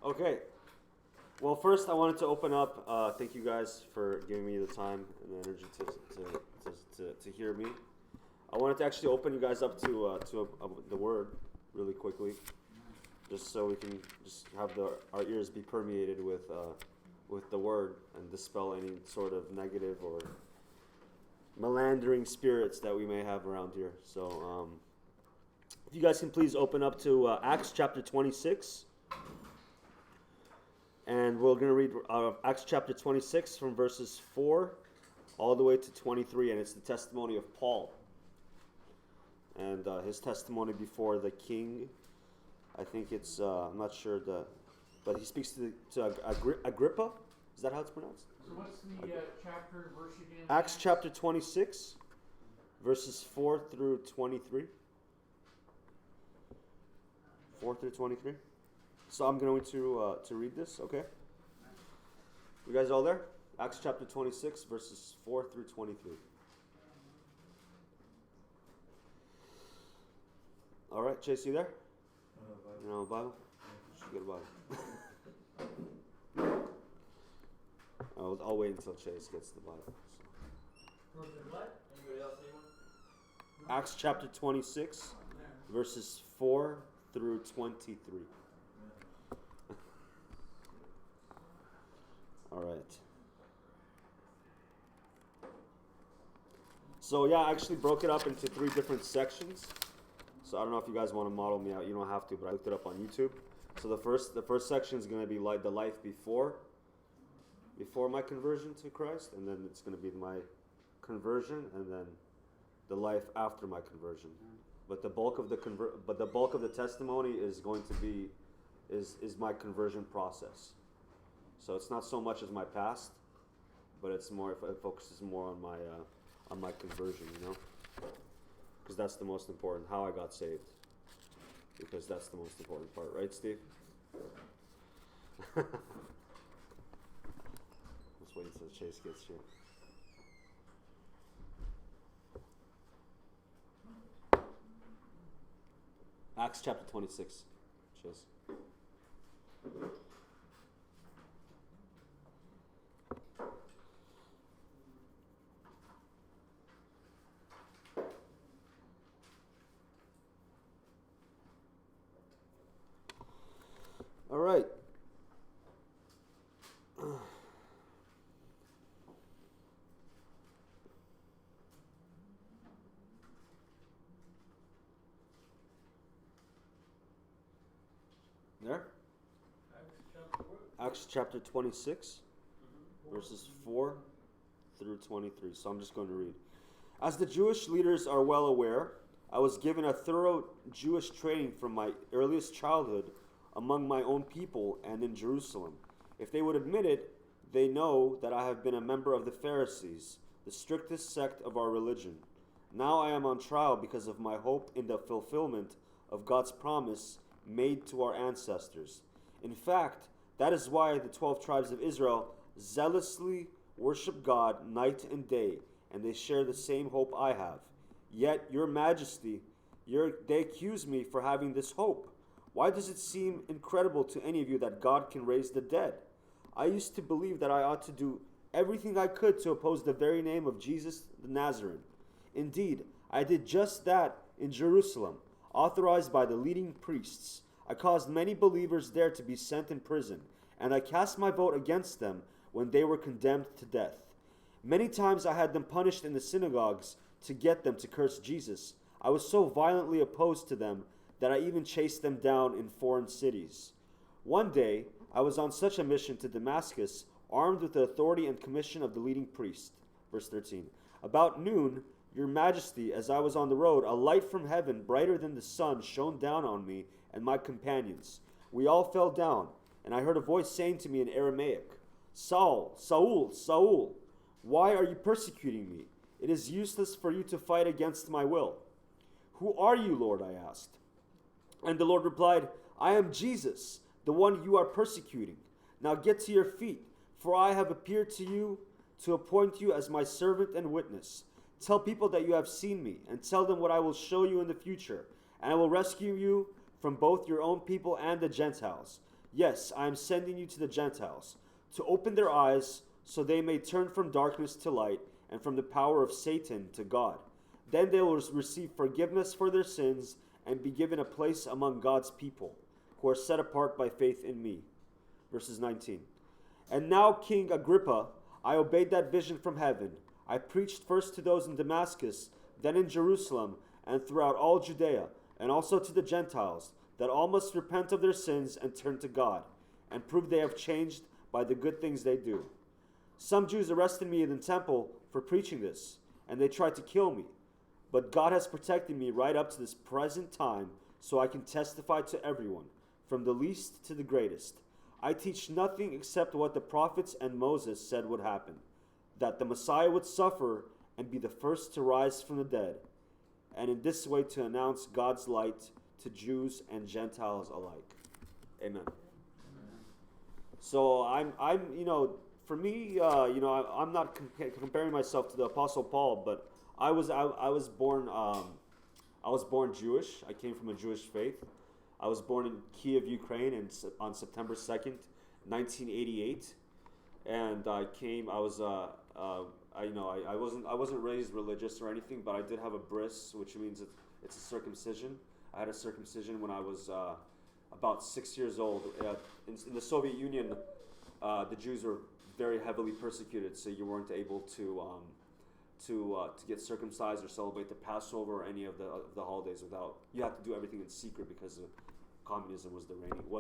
Okay. Well, first I wanted to open up. Thank you guys for giving me the time and the energy to hear me. I wanted to actually open you guys up to the Word really quickly, just so we can just have our ears be permeated with the Word and dispel any sort of negative or melandering spirits that we may have around here. So, if you guys can please open up to Acts chapter 26. And we're going to read Acts chapter 26 from verses 4 all the way to 23. And it's the testimony of Paul. And his testimony before the king. I think it's, I'm not sure, but he speaks to Agrippa. Is that how it's pronounced? So what's the chapter verse again? Acts chapter 26, verses 4 through 23. 4 through 23. So I'm going to read this, okay? You guys all there? Acts chapter 26, verses 4 through 23. All right, Chase, you there? You know a Bible? You should get a Bible. I'll wait until Chase gets the Bible. What? Anybody else need one? Acts chapter 26, verses 4 through 23. All right. So yeah, I actually broke it up into 3 different sections. So I don't know if you guys want to model me out. You don't have to, but I looked it up on YouTube. So the first section is going to be like the life before my conversion to Christ, and then it's going to be my conversion, and then the life after my conversion. But the bulk of the testimony is going to be is my conversion process. So it's not so much as my past, but it focuses more on my conversion, you know, because that's the most important. How I got saved, because that's the most important part, right, Steve? Let's wait until Chase gets here. Acts chapter 26, Chase. All right. There? Acts chapter 26, verses 4 through 23. So I'm just going to read. As the Jewish leaders are well aware, I was given a thorough Jewish training from my earliest childhood among my own people and in Jerusalem. If they would admit it, they know that I have been a member of the Pharisees, the strictest sect of our religion. Now I am on trial because of my hope in the fulfillment of God's promise made to our ancestors. In fact, that is why the 12 tribes of Israel zealously worship God night and day, and they share the same hope I have. Yet, Your Majesty, they accuse me for having this hope. Why does it seem incredible to any of you that God can raise the dead? I used to believe that I ought to do everything I could to oppose the very name of Jesus the Nazarene. Indeed, I did just that in Jerusalem, authorized by the leading priests. I caused many believers there to be sent in prison, and I cast my vote against them when they were condemned to death. Many times I had them punished in the synagogues to get them to curse Jesus. I was so violently opposed to them that I even chased them down in foreign cities. One day, I was on such a mission to Damascus, armed with the authority and commission of the leading priest. Verse 13. About noon, Your Majesty, as I was on the road, a light from heaven, brighter than the sun, shone down on me and my companions. We all fell down, and I heard a voice saying to me in Aramaic, Saul, Saul, Saul, why are you persecuting me? It is useless for you to fight against my will. Who are you, Lord? I asked. And the Lord replied, I am Jesus, the one you are persecuting. Now get to your feet, for I have appeared to you to appoint you as my servant and witness. Tell people that you have seen me, and tell them what I will show you in the future, and I will rescue you from both your own people and the Gentiles. Yes, I am sending you to the Gentiles, to open their eyes so they may turn from darkness to light and from the power of Satan to God. Then they will receive forgiveness for their sins and be given a place among God's people, who are set apart by faith in me. Verses 19. And now, King Agrippa, I obeyed that vision from heaven. I preached first to those in Damascus, then in Jerusalem, and throughout all Judea, and also to the Gentiles, that all must repent of their sins and turn to God, and prove they have changed by the good things they do. Some Jews arrested me in the temple for preaching this, and they tried to kill me. But God has protected me right up to this present time, so I can testify to everyone, from the least to the greatest. I teach nothing except what the prophets and Moses said would happen, that the Messiah would suffer and be the first to rise from the dead, and in this way to announce God's light to Jews and Gentiles alike. Amen. So I'm for me, I'm not comparing myself to the Apostle Paul, but I was born Jewish. I came from a Jewish faith. I was born in Kiev, Ukraine, on September 2nd, 1988, and I wasn't raised religious or anything, but I did have a bris, which means it's a circumcision. I had a circumcision when I was about 6 years old. In the Soviet Union, the Jews were very heavily persecuted, so you weren't able to get circumcised or celebrate the Passover or any of the holidays without. You had to do everything in secret because communism was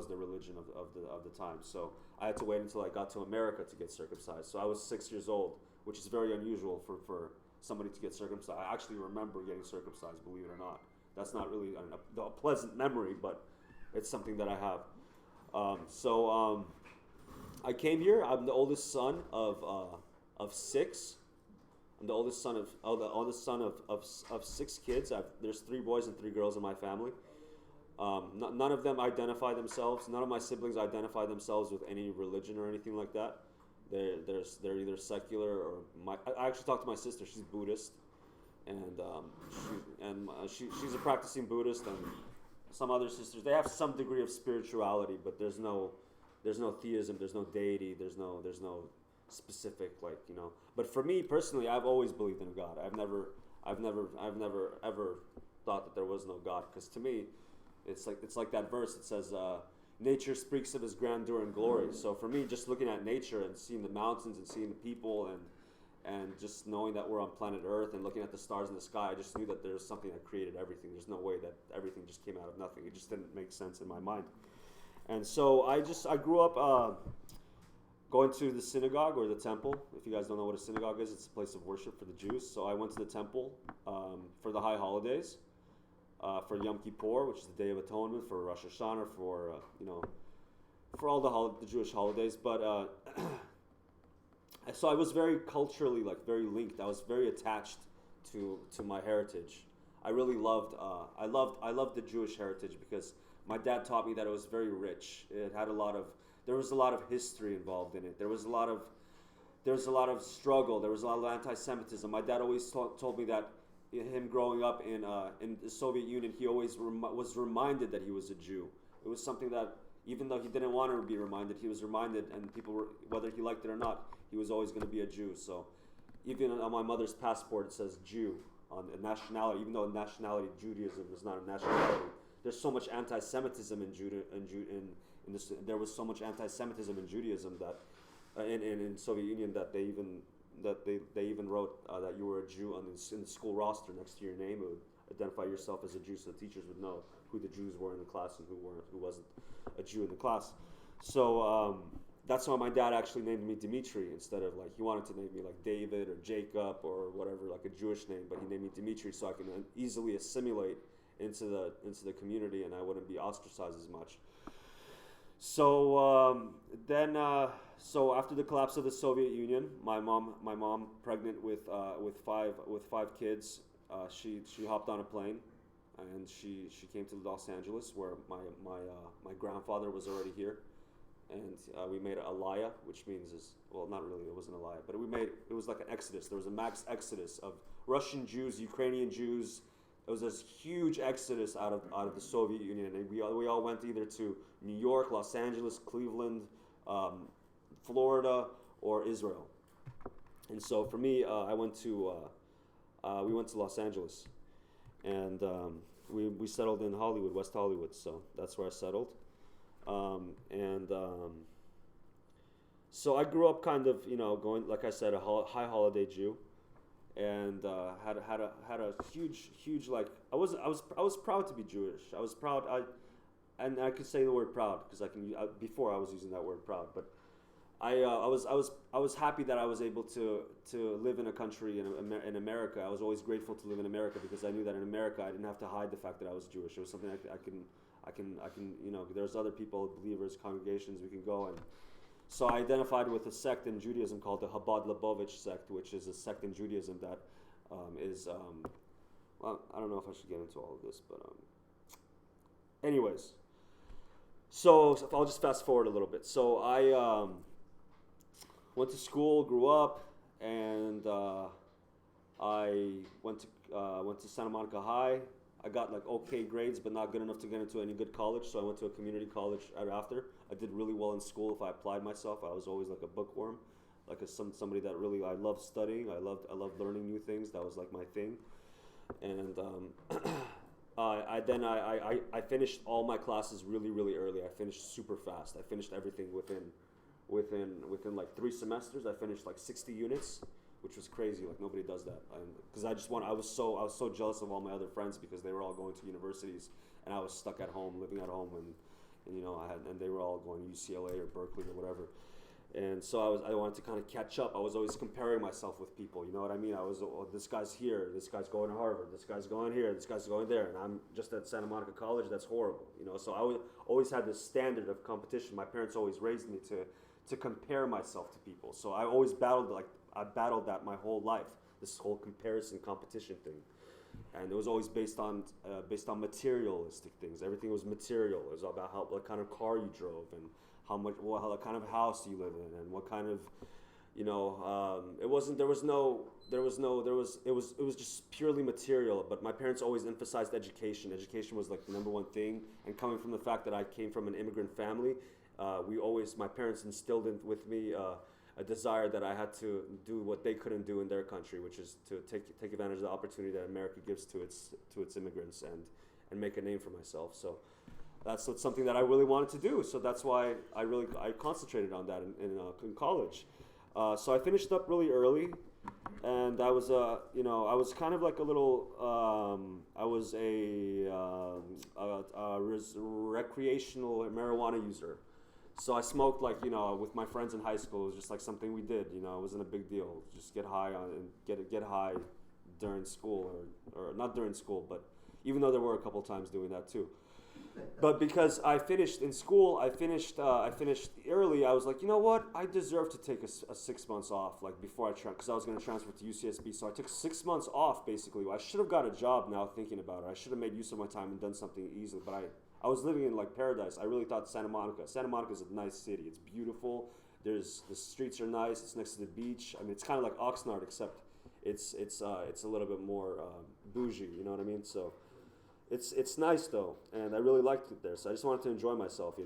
the religion of the time. So I had to wait until I got to America to get circumcised. So I was 6 years old, which is very unusual for somebody to get circumcised. I actually remember getting circumcised, believe it or not. That's not really a pleasant memory, but it's something that I have. I came here. I'm the oldest son of six. I'm the oldest son of six kids. There's 3 boys and 3 girls in my family. None of them identify themselves. None of my siblings identify themselves with any religion or anything like that. They're either secular or I actually talked to my sister. She's Buddhist, and she's a practicing Buddhist, and some other sisters, they have some degree of spirituality, but there's no theism, there's no deity, there's no specific, But for me personally, I've always believed in God. I've never ever thought that there was no God, because to me, it's like that verse. It says, nature speaks of His grandeur and glory. So for me, just looking at nature and seeing the mountains and seeing the people and just knowing that we're on planet Earth and looking at the stars in the sky, I just knew that there's something that created everything. There's no way that everything just came out of nothing. It just didn't make sense in my mind. And so I grew up going to the synagogue or the temple. If you guys don't know what a synagogue is, it's a place of worship for the Jews. So I went to the temple for the high holidays, for Yom Kippur, which is the Day of Atonement, for Rosh Hashanah, for all the Jewish holidays. But so I was very culturally, very linked. I was very attached to my heritage. I really loved I loved the Jewish heritage because my dad taught me that it was very rich. It had there was a lot of history involved in it. There was a lot of struggle. There was a lot of anti-Semitism. My dad always told me that him growing up in the Soviet Union, he always was reminded that he was a Jew. It was something that, even though he didn't want to be reminded, he was reminded, and people were, whether he liked it or not, he was always going to be a Jew. So even on my mother's passport, it says Jew on a nationality, even though nationality, Judaism, is not a nationality. There's so much anti-Semitism there was so much anti-Semitism in Judaism that in Soviet Union that they even wrote that you were a Jew in the school roster next to your name. It would identify yourself as a Jew, so the teachers would know who the Jews were in the class and who wasn't a Jew in the class. So that's why my dad actually named me Dmitry instead of he wanted to name me David or Jacob or whatever, a Jewish name, but he named me Dmitry so I can easily assimilate into the community and I wouldn't be ostracized as much. So so after the collapse of the Soviet Union, my mom pregnant with 5 kids, she hopped on a plane and she came to Los Angeles where my grandfather was already here, and we made a aliyah, which means not really, it wasn't a aliyah, but it was like an exodus. There was a mass exodus of Russian Jews, Ukrainian Jews, It was this huge exodus out of the Soviet Union, and we all went either to New York, Los Angeles, Cleveland, Florida, or Israel. And so for me, we went to Los Angeles, and we settled in Hollywood, West Hollywood. So that's where I settled, so I grew up kind of, going, like I said, a high holiday Jew, and had a huge, like, I was proud to be Jewish. I was proud. And I could say the word proud because before I was using that word proud, but I was happy that I was able to live in a country in America. I was always grateful to live in America because I knew that in America I didn't have to hide the fact that I was Jewish. It was something I can there's other people, believers, congregations we can go, and so I identified with a sect in Judaism called the Chabad Lubavitch sect, which is a sect in Judaism that is well, I don't know if I should get into all of this, but anyways. So I'll just fast forward a little bit. So I went to school, grew up, and I went to Santa Monica High. I got like okay grades, but not good enough to get into any good college. So I went to a community college right after. I did really well in school. If I applied myself, I was always like a bookworm, like somebody that really, I loved studying. I loved learning new things. That was like my thing. And I finished all my classes really early. I finished super fast. I finished everything within like 3 semesters. I finished like 60 units, which was crazy. Like nobody does that. Because I was so jealous of all my other friends because they were all going to universities and I was stuck at home, living at home, and they were all going to UCLA or Berkeley or whatever. And so I wanted to kind of catch up. I was always comparing myself with people, you know what I mean? I was, this guy's here, this guy's going to Harvard, this guy's going here, this guy's going there, and I'm just at Santa Monica College. That's horrible, So I always had this standard of competition. My parents always raised me to compare myself to people. So I always battled that my whole life, this whole comparison competition thing. And it was always based on materialistic things. Everything was material. It was about what kind of car you drove and what kind of house you live in, and what kind of, it was just purely material. But my parents always emphasized education. Education was like the number one thing. And coming from the fact that I came from an immigrant family, my parents instilled with me a desire that I had to do what they couldn't do in their country, which is to take advantage of the opportunity that America gives to its immigrants and make a name for myself. So that's something that I really wanted to do. So that's why I concentrated on that in college. So I finished up really early, and I was I was kind of like a little I was a recreational marijuana user. So I smoked with my friends in high school. It was just like something we did. It wasn't a big deal. Just get high get high during school or not during school, but even though there were a couple times doing that too. But because I finished in school, I finished early. I was like, you know what? I deserve to take a 6 months off, like before because I was going to transfer to UCSB. So I took 6 months off, basically. I should have got a job now thinking about it. I should have made use of my time and done something easily. But I was living in like paradise. I really thought Santa Monica is a nice city. It's beautiful. The streets are nice. It's next to the beach. I mean, it's kind of like Oxnard, except it's a little bit more bougie. You know what I mean? So. It's nice though, and I really liked it there. So I just wanted to enjoy myself, I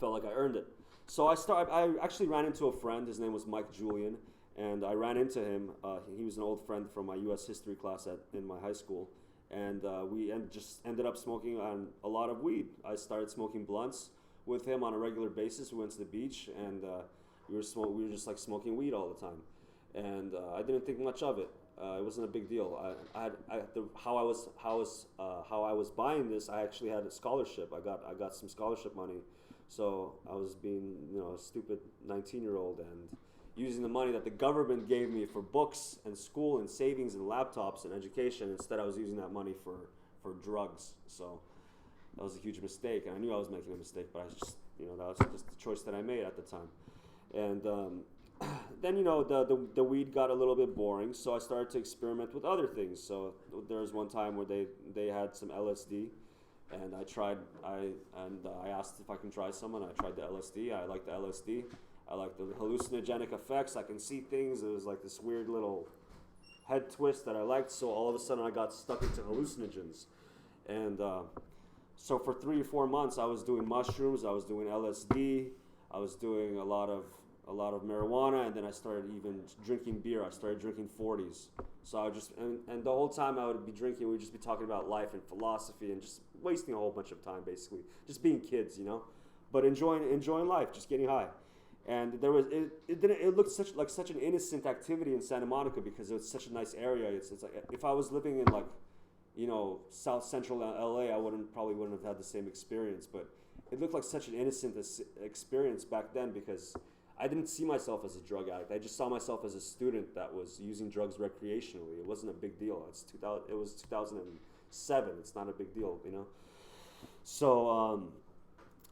felt like I earned it. So I actually ran into a friend. His name was Mike Julian, and I ran into him. He was an old friend from my U.S. history class in my high school, and we just ended up smoking on a lot of weed. I started smoking blunts with him on a regular basis. We went to the beach, and we were just like smoking weed all the time, and I didn't think much of it. It wasn't a big deal. How I was buying this, I actually had a scholarship. I got some scholarship money, so I was being a stupid 19-year-old and using the money that the government gave me for books and school and savings and laptops and education. Instead, I was using that money for drugs. So that was a huge mistake, and I knew I was making a mistake, but I just that was just the choice that I made at the time, and. Then the weed got a little bit boring, so I started to experiment with other things. So there was one time where they had some LSD, and I asked if I can try some, and I tried the LSD. I liked the LSD. I liked the hallucinogenic effects. I can see things. It was like this weird little head twist that I liked. So all of a sudden I got stuck into hallucinogens, and so for 3 or 4 months I was doing mushrooms, I was doing LSD, I was doing a lot of marijuana, and then I started even drinking beer. I started drinking 40s. So I would just, and the whole time I would be drinking, we'd just be talking about life and philosophy and just wasting a whole bunch of time, basically. Just being kids, you know? But enjoying life, just getting high. And there was, it looked such an innocent activity in Santa Monica because it was such a nice area. It's like, if I was living in like, you know, South Central LA, I probably wouldn't have had the same experience. But it looked like such an innocent experience back then because I didn't see myself as a drug addict. I just saw myself as a student that was using drugs recreationally. It wasn't a big deal. It was 2007. It's not a big deal, you know. So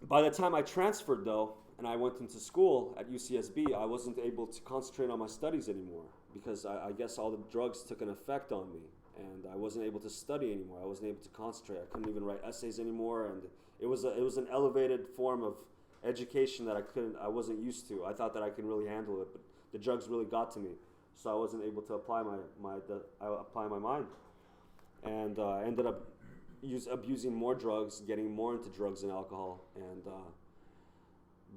by the time I transferred, though, and I went into school at UCSB, I wasn't able to concentrate on my studies anymore because I guess all the drugs took an effect on me, and I wasn't able to study anymore. I wasn't able to concentrate. I couldn't even write essays anymore, and it was an elevated form of education that I wasn't used to. I thought that I could really handle it, but the drugs really got to me, so I wasn't able to apply my mind, and I ended up abusing more drugs, getting more into drugs and alcohol, and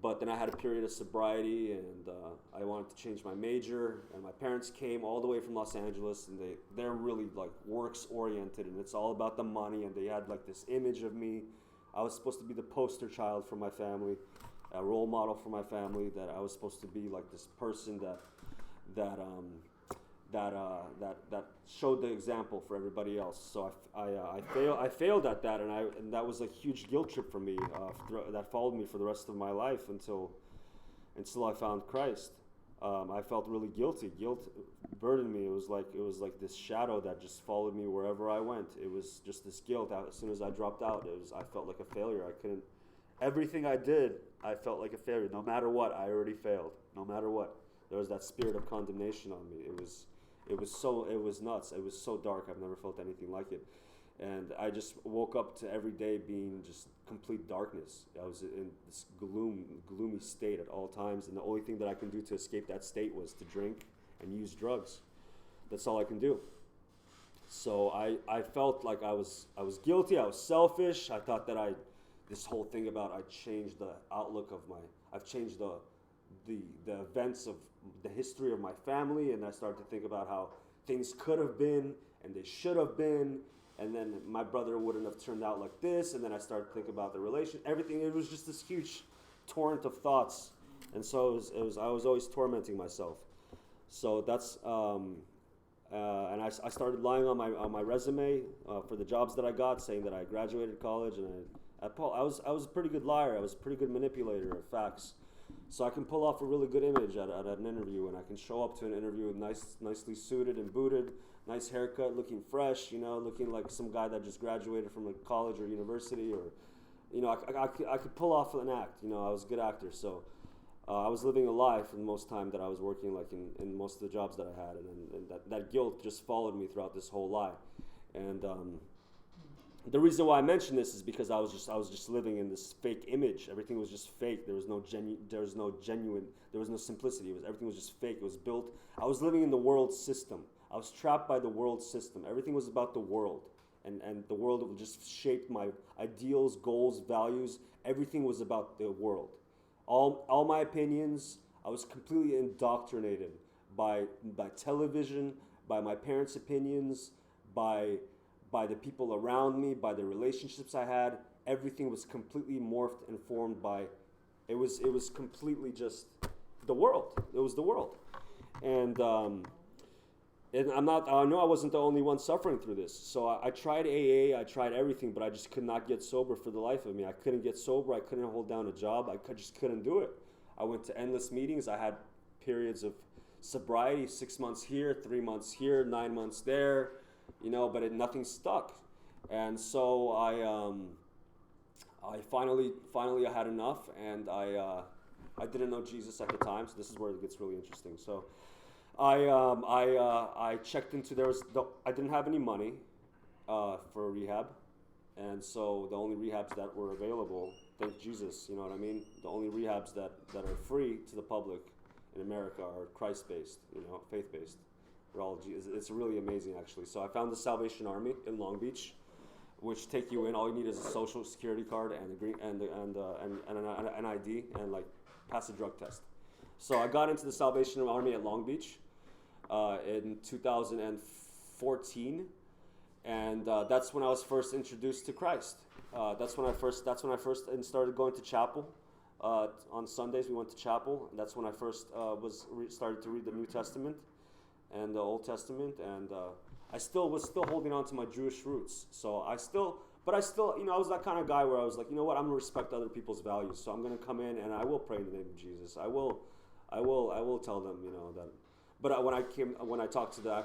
but then I had a period of sobriety, and I wanted to change my major, and my parents came all the way from Los Angeles, and they're really like works oriented, and it's all about the money, and they had like this image of me. I was supposed to be the poster child for my family, a role model for my family, that I was supposed to be like this person that showed the example for everybody else. So I failed at that, and that was a huge guilt trip for me that followed me for the rest of my life until I found Christ. I felt really guilty. Guilt burdened me. It was like this shadow that just followed me wherever I went. It was just this guilt. As soon as I dropped out, I felt like a failure. Everything I did, I felt like a failure. No matter what, I already failed. No matter what, there was that spirit of condemnation on me. It was nuts. It was so dark. I've never felt anything like it. And I just woke up to every day being just complete darkness. I was in this gloomy state at all times, and the only thing that I can do to escape that state was to drink and use drugs. That's all I can do. So I felt like I was guilty. I was selfish. I thought that this whole thing about I changed the outlook of I've changed the events of the history of my family, and I started to think about how things could have been and they should have been, and then my brother wouldn't have turned out like this, and then I started to think about the relation, everything. It was just this huge torrent of thoughts, and so I was always tormenting myself. So that's and I started lying on my resume for the jobs that I got, saying that I graduated college, and I was a pretty good liar. I was a pretty good manipulator of facts. So I can pull off a really good image at an interview, and I can show up to an interview with nicely suited and booted, nice haircut, looking fresh, looking like some guy that just graduated from a college or university, or, I could pull off an act. I was a good actor, so I was living a lie for the most time that I was working, like in most of the jobs that I had, and that guilt just followed me throughout this whole lie, and. The reason why I mention this is because I was just living in this fake image. Everything was just fake. There was no genuine. There was no simplicity. Everything was just fake. It was built. I was living in the world system. I was trapped by the world system. Everything was about the world, and the world just shaped my ideals, goals, values. Everything was about the world. All my opinions. I was completely indoctrinated by television, by my parents' opinions, by the people around me, by the relationships I had. Everything was completely morphed and formed by, it was completely just the world. It was the world. And I know I wasn't the only one suffering through this. So I tried AA, I tried everything, but I just could not get sober for the life of me. I couldn't get sober, I couldn't hold down a job, I just couldn't do it. I went to endless meetings, I had periods of sobriety, 6 months here, 3 months here, 9 months there, but nothing stuck. And so I finally I had enough, and I didn't know Jesus at the time, so this is where it gets really interesting. So I checked into, I didn't have any money for rehab, and so the only rehabs that were available, thank Jesus, you know what I mean? The only rehabs that are free to the public in America are Christ-based, faith-based. It's really amazing, actually. So I found the Salvation Army in Long Beach, which take you in. All you need is a social security card and a green and an ID and like pass a drug test. So I got into the Salvation Army at Long Beach in 2014, and that's when I was first introduced to Christ. That's when I first started going to chapel. On Sundays we went to chapel, and that's when I first started to read the New Testament and the Old Testament, and I was still holding on to my Jewish roots. So I was that kind of guy where I was like, you know what, I'm gonna respect other people's values. So I'm gonna come in and I will pray in the name of Jesus. I will tell them, that. But when I talked to the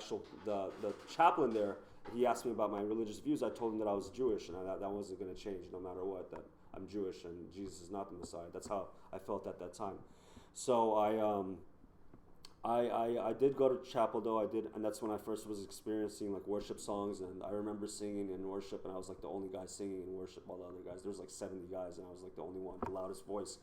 chaplain there, he asked me about my religious views. I told him that I was Jewish, and that wasn't going to change no matter what. That I'm Jewish and Jesus is not the Messiah. That's how I felt at that time. So I did go to chapel though. I did, and that's when I first was experiencing like worship songs. And I remember singing in worship, and I was like the only guy singing in worship. All the other guys, there was like 70 guys, and I was like the only one, the loudest voice.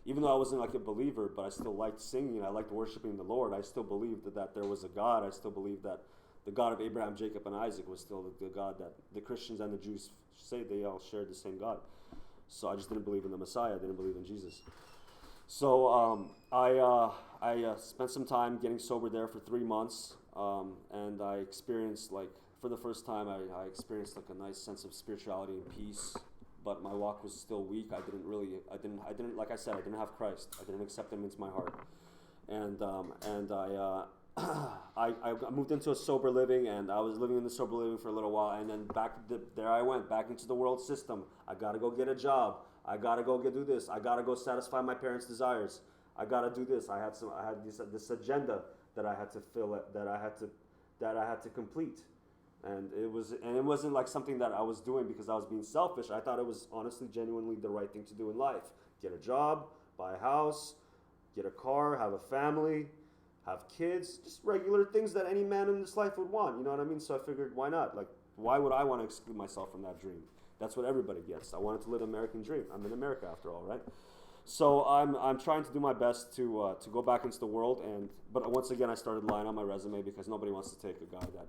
Even though I wasn't like a believer, but I still liked singing. I liked worshiping the Lord. I still believed that there was a God. I still believed that the God of Abraham, Jacob, and Isaac was still the God that the Christians and the Jews say they all shared the same God. So I just didn't believe in the Messiah. I didn't believe in Jesus. So I spent some time getting sober there for 3 months, and I experienced for the first time I experienced like a nice sense of spirituality and peace. But my walk was still weak. I didn't like I said, I didn't have Christ. I didn't accept Him into my heart, and I moved into a sober living, and I was living in the sober living for a little while, and then there I went back into the world system. I gotta go get a job. I gotta go do this. I gotta go satisfy my parents' desires. I gotta do this. I had this agenda that I had to that I had to complete. And it wasn't like something that I was doing because I was being selfish. I thought it was honestly, genuinely the right thing to do in life. Get a job, buy a house, get a car, have a family, have kids, just regular things that any man in this life would want. You know what I mean? So I figured, why not? Like, why would I want to exclude myself from that dream? That's what everybody gets. I wanted to live an American dream. I'm in America after all, right? So I'm trying to do my best to go back into the world, but once again I started lying on my resume because nobody wants to take a guy that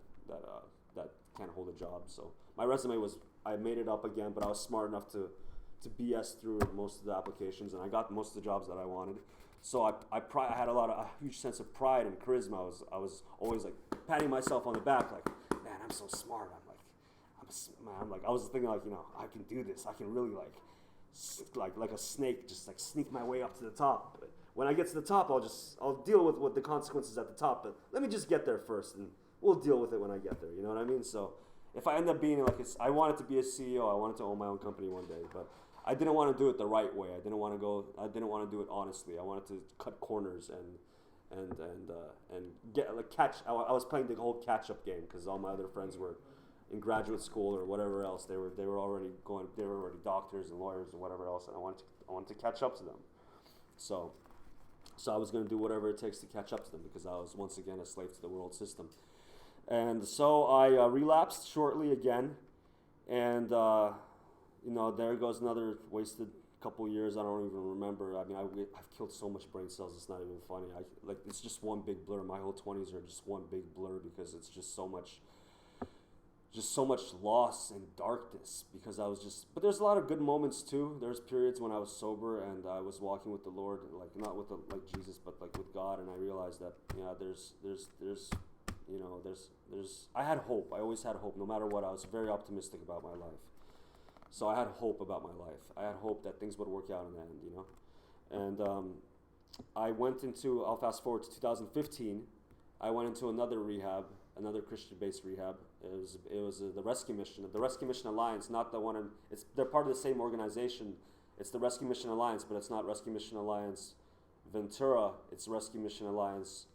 can't hold a job. So my resume I made it up again, but I was smart enough to BS through most of the applications, and I got most of the jobs that I wanted. So I had a huge sense of pride and charisma. I was always like patting myself on the back, like, man, I'm so smart. I was thinking like, I can do this. I can really like a snake, just like sneak my way up to the top. But when I get to the top, I'll deal with what the consequences at the top. But let me just get there first, and we'll deal with it when I get there. You know what I mean? So if I end up being I wanted to be a CEO. I wanted to own my own company one day, but I didn't want to do it the right way. I didn't want to do it honestly. I wanted to cut corners and get catch. I was playing the whole catch-up game because all my other friends were in graduate school or whatever else. They were already doctors and lawyers and whatever else, and I wanted to catch up to them. So I was going to do whatever it takes to catch up to them because I was once again a slave to the world system. And so I relapsed shortly again, and there goes another wasted couple years. I don't even remember. I mean, I've killed so much brain cells. It's not even funny. It's just one big blur. My whole 20s are just one big blur because it's just so much loss and darkness because but there's a lot of good moments too. There's periods when I was sober and I was walking with the Lord, like not with Jesus, but like with God, and I realized that I had hope. I always had hope, no matter what. I was very optimistic about my life. So I had hope about my life. I had hope that things would work out in the end, And I went into, I'll fast forward to 2015, I went into another rehab, another Christian-based rehab. It was the Rescue Mission Alliance, not the one. They're part of the same organization. It's the Rescue Mission Alliance, but it's not Rescue Mission Alliance Ventura. It's Rescue Mission Alliance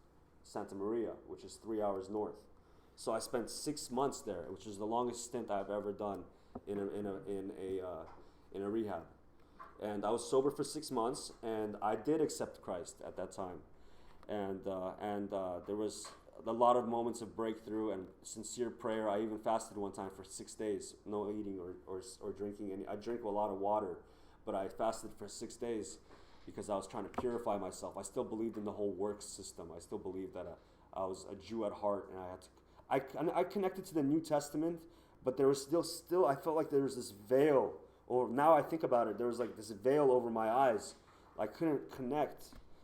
Santa Maria, which is 3 hours north. So I spent 6 months there, which is the longest stint I've ever done in a rehab. And I was sober for 6 months, and I did accept Christ at that time. And there was a lot of moments of breakthrough and sincere prayer. I even fasted one time for 6 days, no eating or drinking any. I drank a lot of water, but I fasted for 6 days because I was trying to purify myself. I still believed in the whole works system. I still believed that I was a Jew at heart, and I connected to the New Testament, but there was still I felt like there was this veil. Or now I think about it, there was like this veil over my eyes. I couldn't connect.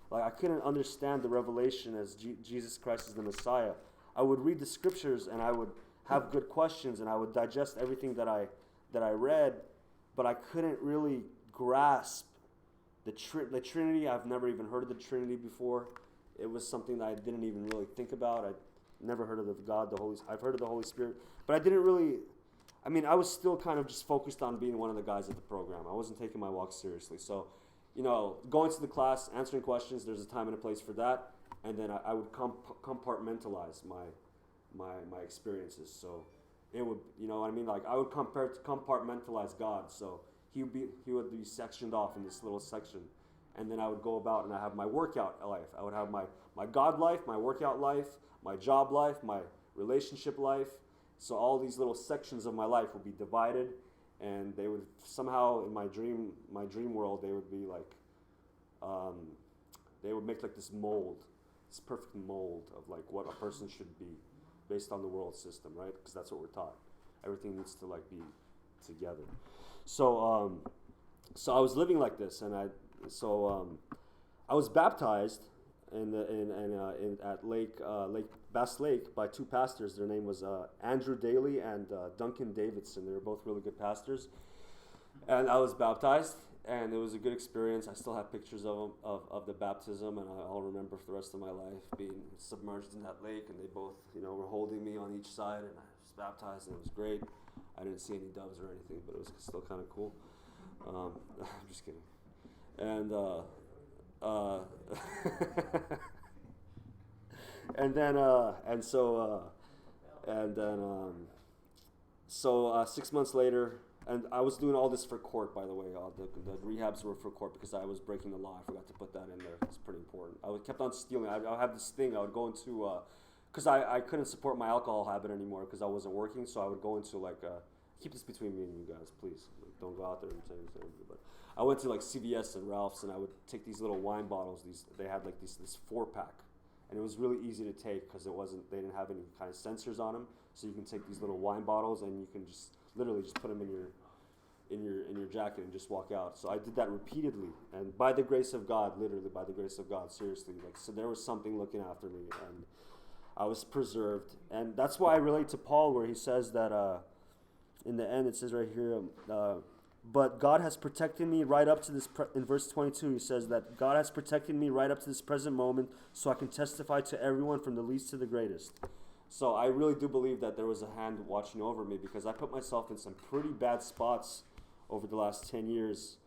Like I couldn't understand the revelation as Jesus Christ is the Messiah. I would read the scriptures and I would have good questions and I would digest everything that I read, but I couldn't really grasp the Trinity. I've never even heard of the Trinity before. It was something that I didn't even really think about. I never heard of the God, the Holy. I've heard of the Holy Spirit, but I didn't really. I mean, I was still kind of just focused on being one of the guys at the program. I wasn't taking my walk seriously. So, going to the class, answering questions, there's a time and a place for that. And then I would compartmentalize my experiences. So it would, you know what I mean? Like I would compartmentalize God. So he would be sectioned off in this little section. And then I would go about and I have my workout life. I would have my God life, my workout life, my job life, my relationship life. So all these little sections of my life would be divided, and they would somehow in my dream world they would be like, they would make like this mold, this perfect mold of like what a person should be, based on the world system, right? Because that's what we're taught. Everything needs to like be together. So I was living like this, and I was baptized at Bass Lake by two pastors. Their name was Andrew Daly and Duncan Davidson. They were both really good pastors. And I was baptized, and it was a good experience. I still have pictures of the baptism, and I'll remember for the rest of my life being submerged in that lake, and they both, were holding me on each side, and I was baptized, and it was great. I didn't see any doves or anything, but it was still kind of cool. I'm just kidding. And so 6 months later, and I was doing all this for court, by the way. The rehabs were for court because I was breaking the law. I forgot to put that in there. It's pretty important. I kept on stealing. I would have this thing. I would go into, because I couldn't support my alcohol habit anymore because I wasn't working. So I would go into keep this between me and you guys, please. Don't go out there and say anything. But I went to CVS and Ralph's, and I would take these little wine bottles. They had this 4-pack, and it was really easy to take because they didn't have any kind of sensors on them. So you can take these little wine bottles and you can just literally just put them in your jacket and just walk out. So I did that repeatedly, and by the grace of God, literally by the grace of God, seriously, so there was something looking after me, and I was preserved. And that's why I relate to Paul, where he says that in the end, it says right here, but God has protected me right up to this, in verse 22, he says that God has protected me right up to this present moment so I can testify to everyone from the least to the greatest. So I really do believe that there was a hand watching over me, because I put myself in some pretty bad spots over the last 10 years,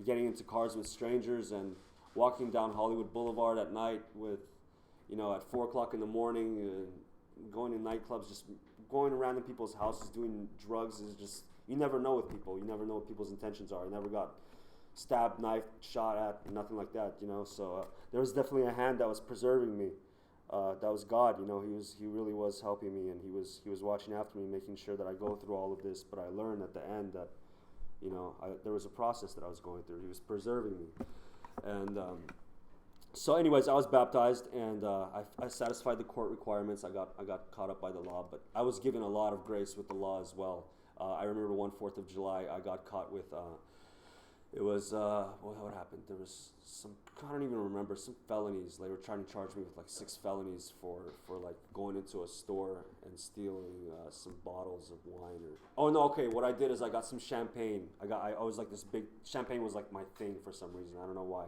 getting into cars with strangers and walking down Hollywood Boulevard at night with, at 4 o'clock in the morning, going to nightclubs, just going around in people's houses, doing drugs is just, you never know with people. You never know what people's intentions are. I never got stabbed, knifed, shot at, nothing like that, So there was definitely a hand that was preserving me. That was God, he really was helping me, and he was watching after me, making sure that I go through all of this. But I learned at the end that, there was a process that I was going through. He was preserving me. And so anyways, I was baptized, and I satisfied the court requirements. I got caught up by the law, but I was given a lot of grace with the law as well. I remember one 4th of July, I got caught with, what happened? There was I don't even remember, some felonies. They were trying to charge me with 6 felonies for going into a store and stealing some bottles of wine. What I did is I got some champagne. I was this big, champagne was my thing for some reason. I don't know why.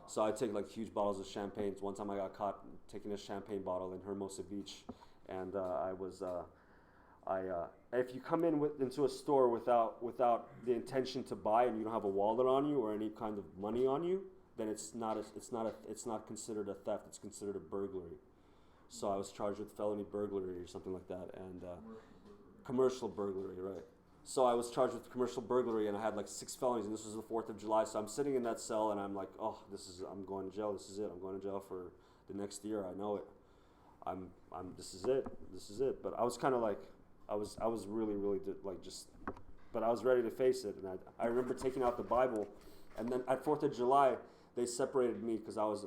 So I take huge bottles of champagne. One time I got caught taking a champagne bottle in Hermosa Beach, and if you come into a store without the intention to buy, and you don't have a wallet on you or any kind of money on you, then it's not considered a theft. It's considered a burglary. So I was charged with felony burglary or something like that, and commercial burglary, right? So I was charged with commercial burglary, and I had 6 felonies, and this was the 4th of July. So I'm sitting in that cell, and I'm like, oh, I'm going to jail. This is it. I'm going to jail for the next year. I know it. This is it. But I was kind of I was really but I was ready to face it. And I remember taking out the Bible, and then at 4th of July, they separated me because I was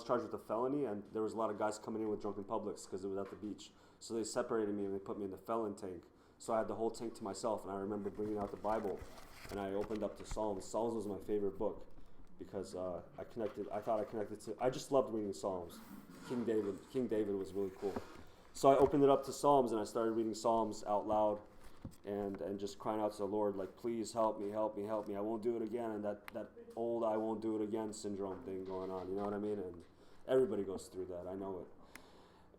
charged with a felony, and there was a lot of guys coming in with drunken publics because it was at the beach. So they separated me and they put me in the felon tank. So I had the whole tank to myself, and I remember bringing out the Bible, and I opened up to Psalms. Psalms was my favorite book because I just loved reading Psalms. King David was really cool. So I opened it up to Psalms, and I started reading Psalms out loud, and just crying out to the Lord, like, please help me, help me, help me. I won't do it again. And that old I won't do it again syndrome thing going on, you know what I mean? And everybody goes through that, I know it.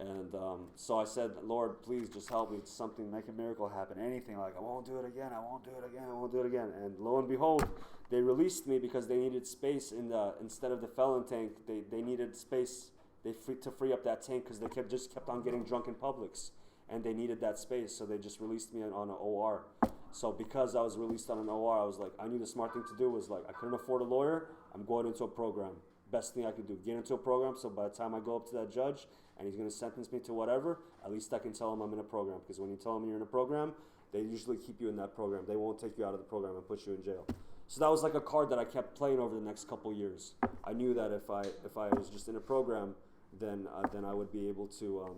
And so I said, Lord, please just help me, something, make a miracle happen, anything, like, I won't do it again, I won't do it again, I won't do it again. And lo and behold, they released me because they needed space instead of the felon tank, they needed space to free up that tank because they kept on getting drunk in Publix, and they needed that space, so they just released me on an OR. So because I was released on an OR, I was like, I knew the smart thing to do was, like, I couldn't afford a lawyer, I'm going into a program. Best thing I could do, get into a program, so by the time I go up to that judge and he's going to sentence me to whatever, at least I can tell him I'm in a program, because when you tell him you're in a program, they usually keep you in that program. They won't take you out of the program and put you in jail. So that was like a card that I kept playing over the next couple years. I knew that if I was just in a program, then I would be able to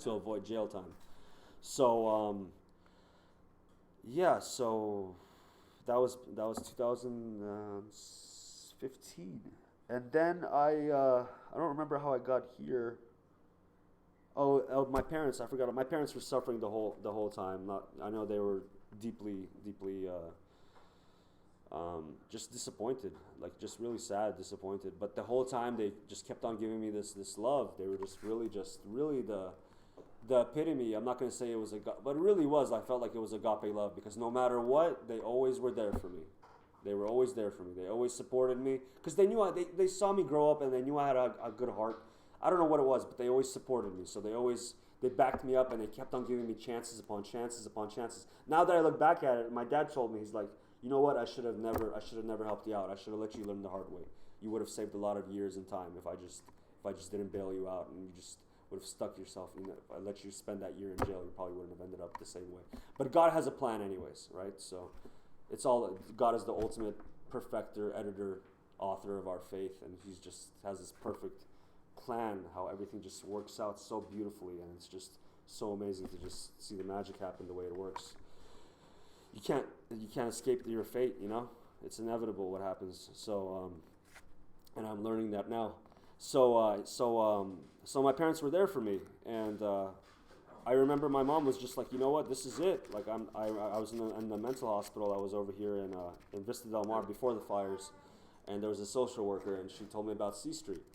avoid jail time. So so that was 2015, and then I don't remember how I got here. Oh, my parents! I forgot. My parents were suffering the whole time. I know they were deeply just disappointed, like just really sad, disappointed. But the whole time they just kept on giving me this love. They were just really the epitome. I'm not going to say it was but it really was. I felt like it was agape love, because no matter what, they always were there for me. They were always there for me. They always supported me because they knew they saw me grow up, and they knew I had a good heart. I don't know what it was, but they always supported me. So they backed me up, and they kept on giving me chances upon chances upon chances. Now that I look back at it, my dad told me, he's like, you know what? I should have never helped you out. I should have let you learn the hard way. You would have saved a lot of years and time if I just didn't bail you out, and you just would have stuck yourself. You know, if I let you spend that year in jail, you probably wouldn't have ended up the same way. But God has a plan, anyways, right? So God is the ultimate perfecter, editor, author of our faith, and He just has this perfect plan how everything just works out so beautifully, and it's just so amazing to just see the magic happen the way it works. You can't escape your fate, you know. It's inevitable what happens. So, and I'm learning that now. So my parents were there for me, and I remember my mom was just like, you know what, this is it. Like I was in the mental hospital. I was over here in Vista Del Mar before the fires, and there was a social worker, and she told me about C Street,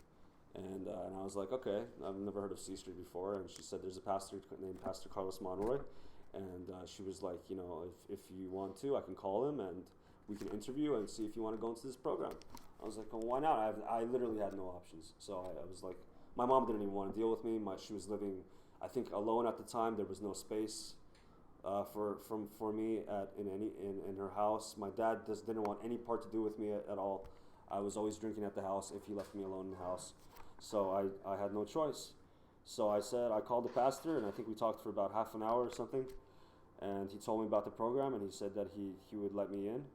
and I was like, okay, I've never heard of C Street before, and she said there's a pastor named Pastor Carlos Monroy. And she was like, you know, if you want to, I can call him and we can interview and see if you want to go into this program. I was like, well, why not? I literally had no options. So I was like, my mom didn't even want to deal with me. She was living, I think, alone at the time. There was no space for me in her house. My dad didn't want any part to do with me at all. I was always drinking at the house if he left me alone in the house. So I had no choice. So I called the pastor, and I think we talked for about half an hour or something, and he told me about the program, and he said that he would let me in,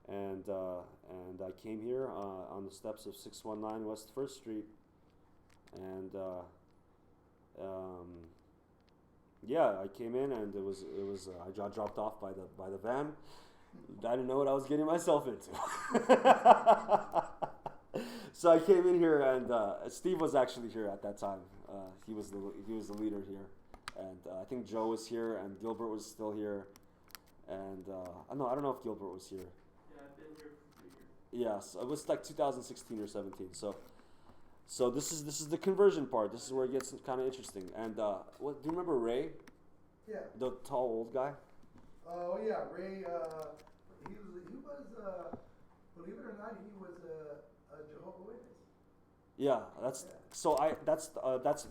and I came here on the steps of 619 West 1st Street, and I came in, and it was I got dropped off by the van. I didn't know what I was getting myself into. So I came in here, and Steve was actually here at that time. He was the leader here, and I think Joe was here, and Gilbert was still here, and I don't know if Gilbert was here. Yeah, I've been here for 3 years. Yeah, so it was like 2016 or 17. So this is the conversion part. This is where it gets kind of interesting. And do you remember Ray? Yeah. The tall old guy. Oh yeah, Ray. He was believe it or not, he was a Jehovah's Witness. Yeah, that's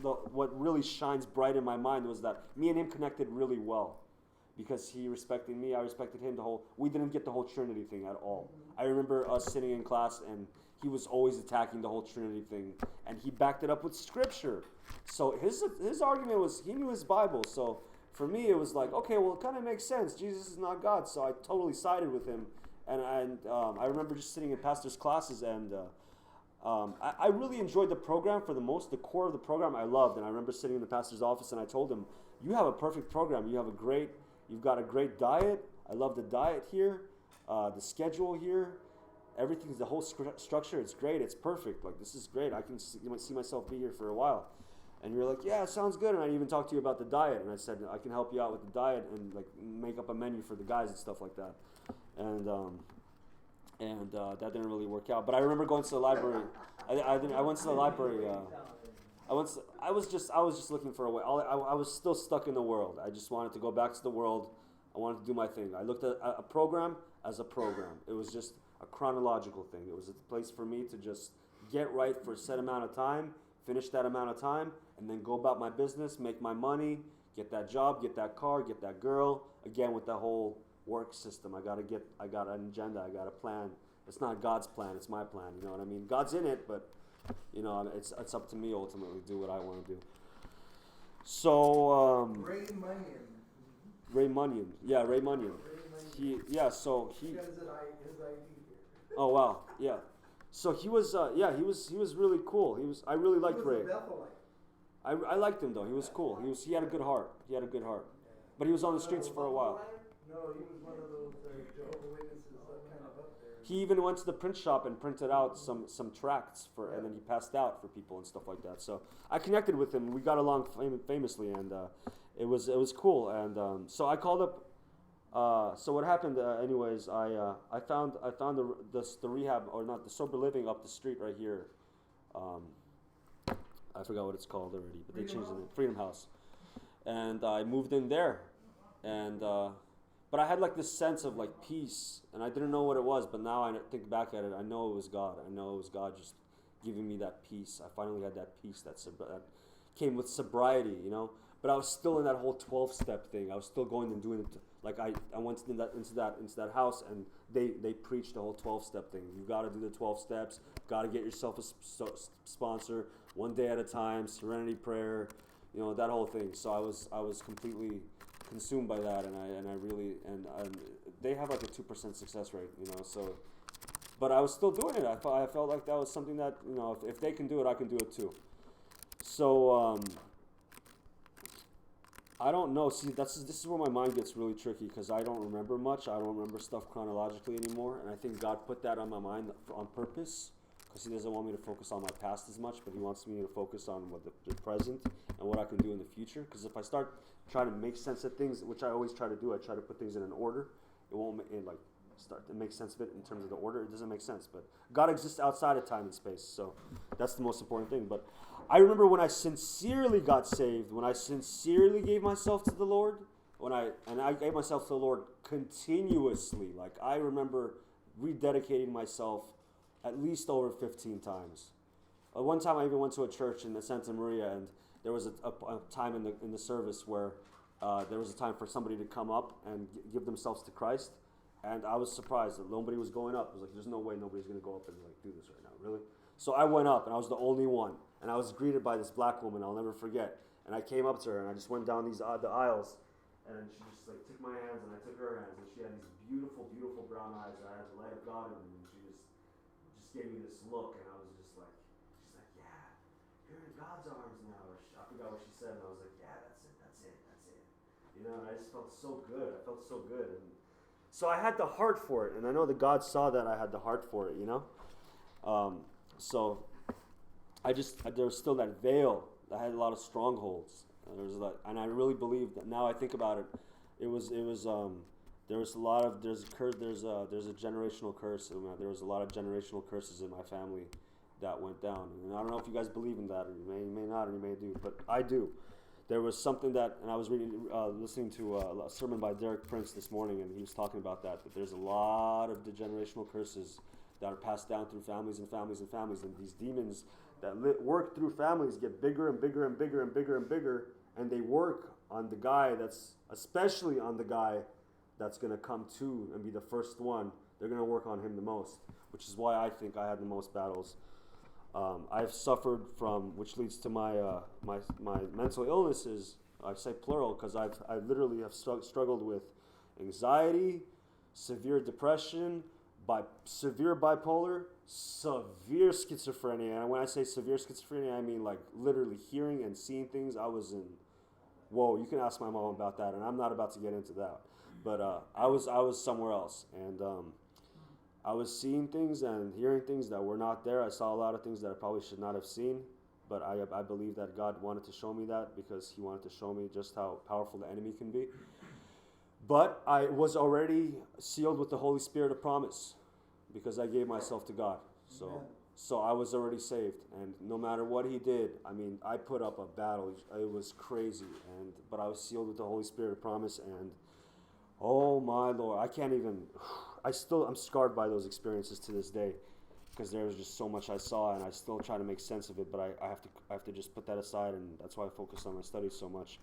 what really shines bright in my mind was that me and him connected really well, because he respected me, I respected him. We didn't get the whole Trinity thing at all. I remember us sitting in class, and he was always attacking the whole Trinity thing, and he backed it up with Scripture. So his argument was he knew his Bible. So for me, it was like, okay, well, it kind of makes sense. Jesus is not God, so I totally sided with him, I remember just sitting in pastor's classes, and I really enjoyed the program for the core of the program I loved. And I remember sitting in the pastor's office, and I told him, "You have a perfect program. You've got a great diet. I love the diet here, the schedule here, everything's the whole structure. It's great. It's perfect. Like, this is great. I can see myself be here for a while." And you're like, "Yeah, it sounds good." And I even talked to you about the diet, and I said, "I can help you out with the diet and like make up a menu for the guys and stuff like that." And that didn't really work out. But I remember going to the library. I went to the library. I was just looking for a way. I was still stuck in the world. I just wanted to go back to the world. I wanted to do my thing. I looked at a program as a program. It was just a chronological thing. It was a place for me to just get right for a set amount of time, finish that amount of time, and then go about my business, make my money, get that job, get that car, get that girl. Again, with that whole work system, I got an agenda, I got a plan. It's not God's plan, it's my plan, you know what I mean? God's in it, but you know, it's up to me ultimately to do what I want to do. So Ray Munyon. Ray Munyon. Yeah, Ray Munyon. He got his ID here. Oh wow, yeah. So he was really cool. I really liked Ray. He was a Bethelite. I liked him though. He was cool. He had a good heart. But he was on the streets for a while. No, he was one of those Jehovah's Witnesses kind of up there. He even went to the print shop and printed out some tracts and then he passed out for people and stuff like that. So I connected with him. We got along famously, and it was cool. And so I called up. So what happened? Anyways, I found the rehab, or not, the sober living up the street right here. I forgot what it's called already, but they changed it. Freedom House. And I moved in there, and but I had like this sense of like peace, and I didn't know what it was. But now I think back at it, I know it was God. I know it was God just giving me that peace. I finally had that peace that came with sobriety, you know. But I was still in that whole 12-step thing. I was still going and doing it. Like I went into that house, and they preached the whole 12-step thing. You got to do the 12 steps. Got to get yourself a sponsor, one day at a time. Serenity prayer, you know, that whole thing. So I was completely consumed by that, and I really they have like a 2% success rate, you know. So, but I was still doing it. I felt like that was something that, you know, if they can do it, I can do it too. So. I don't know. See, this is where my mind gets really tricky, because I don't remember much. I don't remember stuff chronologically anymore, and I think God put that on my mind on purpose, because He doesn't want me to focus on my past as much, but He wants me to focus on what the present and what I can do in the future. Because if I start trying to make sense of things, which I always try to do, I try to put things in an order. It won't start to make sense of it in terms of the order. It doesn't make sense. But God exists outside of time and space, so that's the most important thing. But I remember when I sincerely got saved, when I sincerely gave myself to the Lord, I gave myself to the Lord continuously. Like, I remember rededicating myself at least over 15 times. One time I even went to a church in Santa Maria, and there was a time in the service where there was a time for somebody to come up and give themselves to Christ, and I was surprised that nobody was going up. I was like, there's no way nobody's going to go up and like do this right now, really? So I went up, and I was the only one. And I was greeted by this black woman I'll never forget. And I came up to her, and I just went down the aisles, and she just like took my hands, and I took her hands, and she had these beautiful, beautiful brown eyes. I had the light of God in them, and she just gave me this look, and I was just like, she's like, "Yeah, you're in God's arms now." Or I forgot what she said, and I was like, "Yeah, that's it. You know, and I just felt so good. And so I had the heart for it, and I know that God saw that I had the heart for it, you know. So there was still that veil. I had a lot of strongholds. And I really believe that now I think about it, there's a generational curse. There was a lot of generational curses in my family that went down. And I don't know if you guys believe in that, or you may not, or you may do, but I do. There was something that, and I was listening to a sermon by Derek Prince this morning, and he was talking about that there's a lot of generational curses that are passed down through families and families and families, and these demons that work through families get bigger and bigger and bigger and bigger and bigger, and they work on the guy especially on the guy that's going to come to and be the first one. They're going to work on him the most, which is why I think I had the most battles. I've suffered from, which leads to my mental illnesses. I say plural because I literally have struggled with anxiety, severe depression, severe bipolar, severe schizophrenia. And when I say severe schizophrenia, I mean like literally hearing and seeing things. I was in, whoa, you can ask my mom about that, and I'm not about to get into that. But I was somewhere else, and I was seeing things and hearing things that were not there. I saw a lot of things that I probably should not have seen, but I believe that God wanted to show me that because he wanted to show me just how powerful the enemy can be. But I was already sealed with the Holy Spirit of promise because I gave myself to God. So I was already saved, and no matter what he did, I mean, I put up a battle. It was crazy, but I was sealed with the Holy Spirit of promise, and oh my Lord, I can't even. I'm scarred by those experiences to this day because there was just so much I saw, and I still try to make sense of it. But I have to just put that aside, and that's why I focus on my studies so much.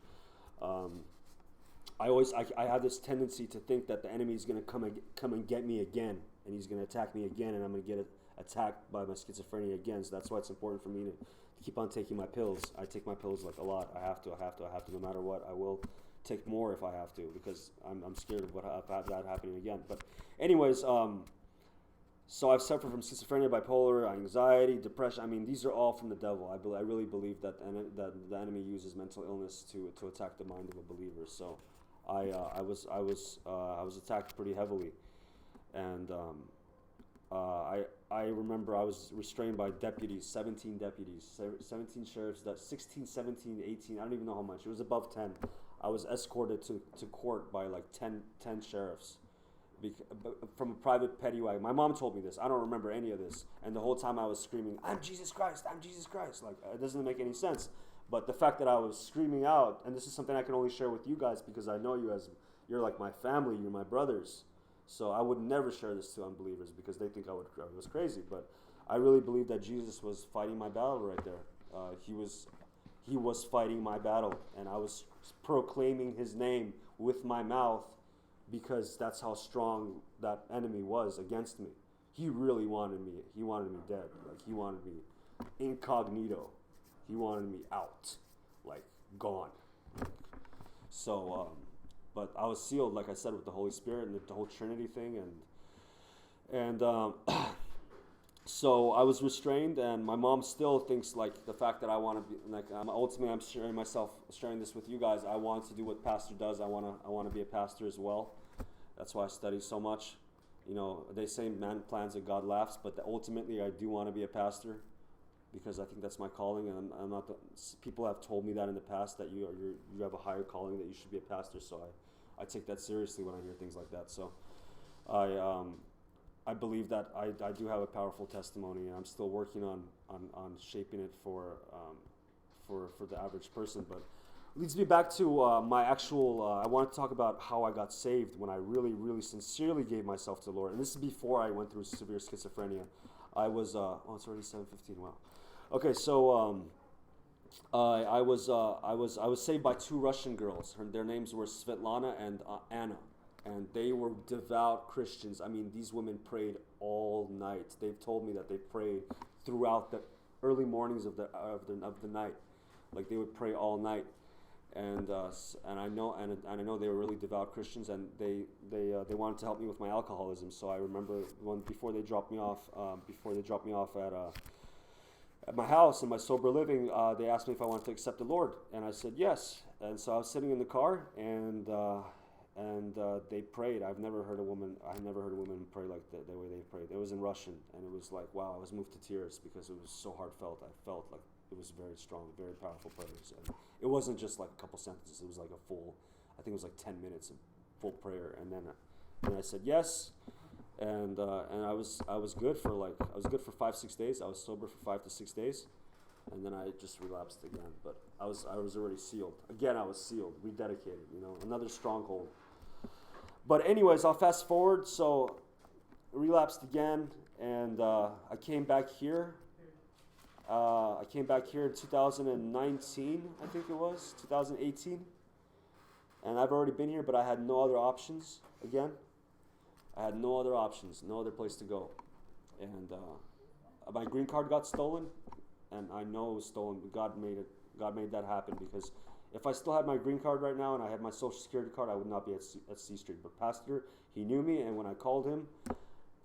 I have this tendency to think that the enemy is going to come and get me again, and he's going to attack me again, and I'm going to get attacked by my schizophrenia again. So that's why it's important for me to keep on taking my pills. I take my pills like a lot. I have to. No matter what, I will take more if I have to because I'm scared of that happening again. But anyways, so I've suffered from schizophrenia, bipolar, anxiety, depression. I mean, these are all from the devil. I really believe that the enemy uses mental illness to attack the mind of a believer. So I was attacked pretty heavily, and I remember I was restrained by deputies, 17 deputies, 17 sheriffs, 16, 17, 18, I don't even know how much. It was above 10. I was escorted to court by like 10 sheriffs from a private petty wagon. My mom told me this. I don't remember any of this. And the whole time I was screaming, I'm Jesus Christ, I'm Jesus Christ. Like, it doesn't make any sense. But the fact that I was screaming out, and this is something I can only share with you guys because I know you as, you're like my family, you're my brothers. So I would never share this to unbelievers because they think I was crazy. But I really believe that Jesus was fighting my battle right there. He was fighting my battle, and I was proclaiming his name with my mouth because that's how strong that enemy was against me. He really wanted me. He wanted me dead. Like, he wanted me incognito. He wanted me out, like gone. So, but I was sealed, like I said, with the Holy Spirit and the whole Trinity thing, and so I was restrained, and my mom still thinks like the fact that I want to be like ultimately I'm sharing this with you guys. I want to do what pastor does. I want to be a pastor as well. That's why I study so much. You know, they say man plans and God laughs, but ultimately I do want to be a pastor because I think that's my calling, and I'm not. People have told me that in the past that you have a higher calling, that you should be a pastor. So I take that seriously when I hear things like that. So I believe that I do have a powerful testimony, and I'm still working on shaping it for the average person. But it leads me back to my actual. I want to talk about how I got saved when I really, really sincerely gave myself to the Lord. And this is before I went through severe schizophrenia. I was it's already 7:15. Wow. Okay, so I was saved by two Russian girls. Their names were Svetlana and Anna. And they were devout Christians. I mean, these women prayed all night. They've told me that they prayed throughout the early mornings of the night. Like, they would pray all night. And I know they were really devout Christians, and they wanted to help me with my alcoholism. So I remember before they dropped me off at my house in my sober living, they asked me if I wanted to accept the Lord, and I said yes. And so I was sitting in the car, and they prayed. I've never heard a woman pray like the way they prayed. It was in Russian, and it was like, wow, I was moved to tears because it was so heartfelt. I felt like it was very strong, very powerful prayers. And it wasn't just like a couple sentences. It was like I think it was like 10 minutes of full prayer. And then I said yes, and I was good for 5-6 days. I was sober for 5 to 6 days, and then I just relapsed again. But I was already sealed. Again, I was sealed, rededicated. You know, another stronghold. But anyways, I'll fast forward. So relapsed again, and I came back here. I came back here in 2019, I think it was, 2018. And I've already been here, but I had no other options again. I had no other options, no other place to go. And my green card got stolen, and I know it was stolen, but God made that happen, because if I still had my green card right now and I had my social security card, I would not be at C Street. But Pastor, he knew me, and when I called him,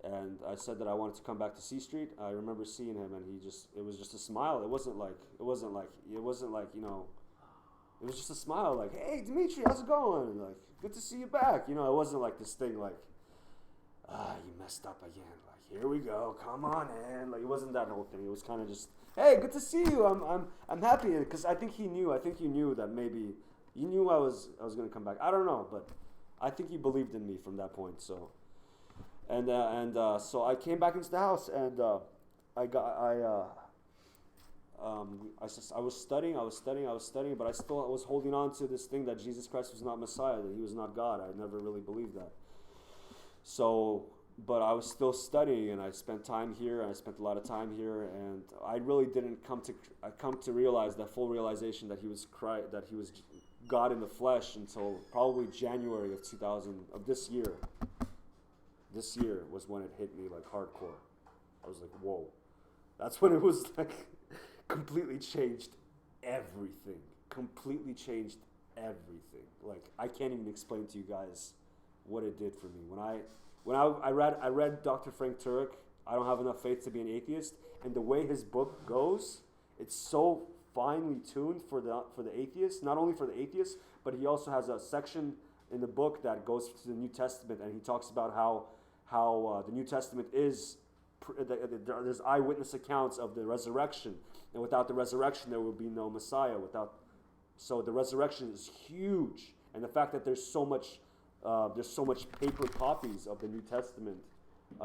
And I said that I wanted to come back to C Street. I remember seeing him, and it was just a smile. It wasn't like, it was just a smile, like, hey, Dmitry, how's it going? And like, good to see you back. It wasn't like this thing like, you messed up again. Like, here we go, come on in. Like, it wasn't that whole thing. It was kind of just, hey, good to see you. I'm happy, because I think he knew. I think you knew that maybe you knew I was gonna come back. I don't know, but I think he believed in me from that point. So, so I came back into the house, and I was studying, but I still was holding on to this thing that Jesus Christ was not Messiah, that he was not God. I never really believed that. So, but I was still studying, and I spent time here, and I spent a lot of time here, and I really didn't come to realize that full realization that he was God in the flesh until probably January of this year. This year was when it hit me like hardcore. I was like, whoa. That's when it was like completely changed everything. Like, I can't even explain to you guys what it did for me. When I read Dr. Frank Turek, I Don't Have Enough Faith to Be an Atheist, and the way his book goes, it's so finely tuned for the atheist, not only for the atheist, but he also has a section in the book that goes to the New Testament, and he talks about how the New Testament is, there's eyewitness accounts of the resurrection, and without the resurrection there would be no Messiah. So the resurrection is huge, and the fact that there's so much paper copies of the New Testament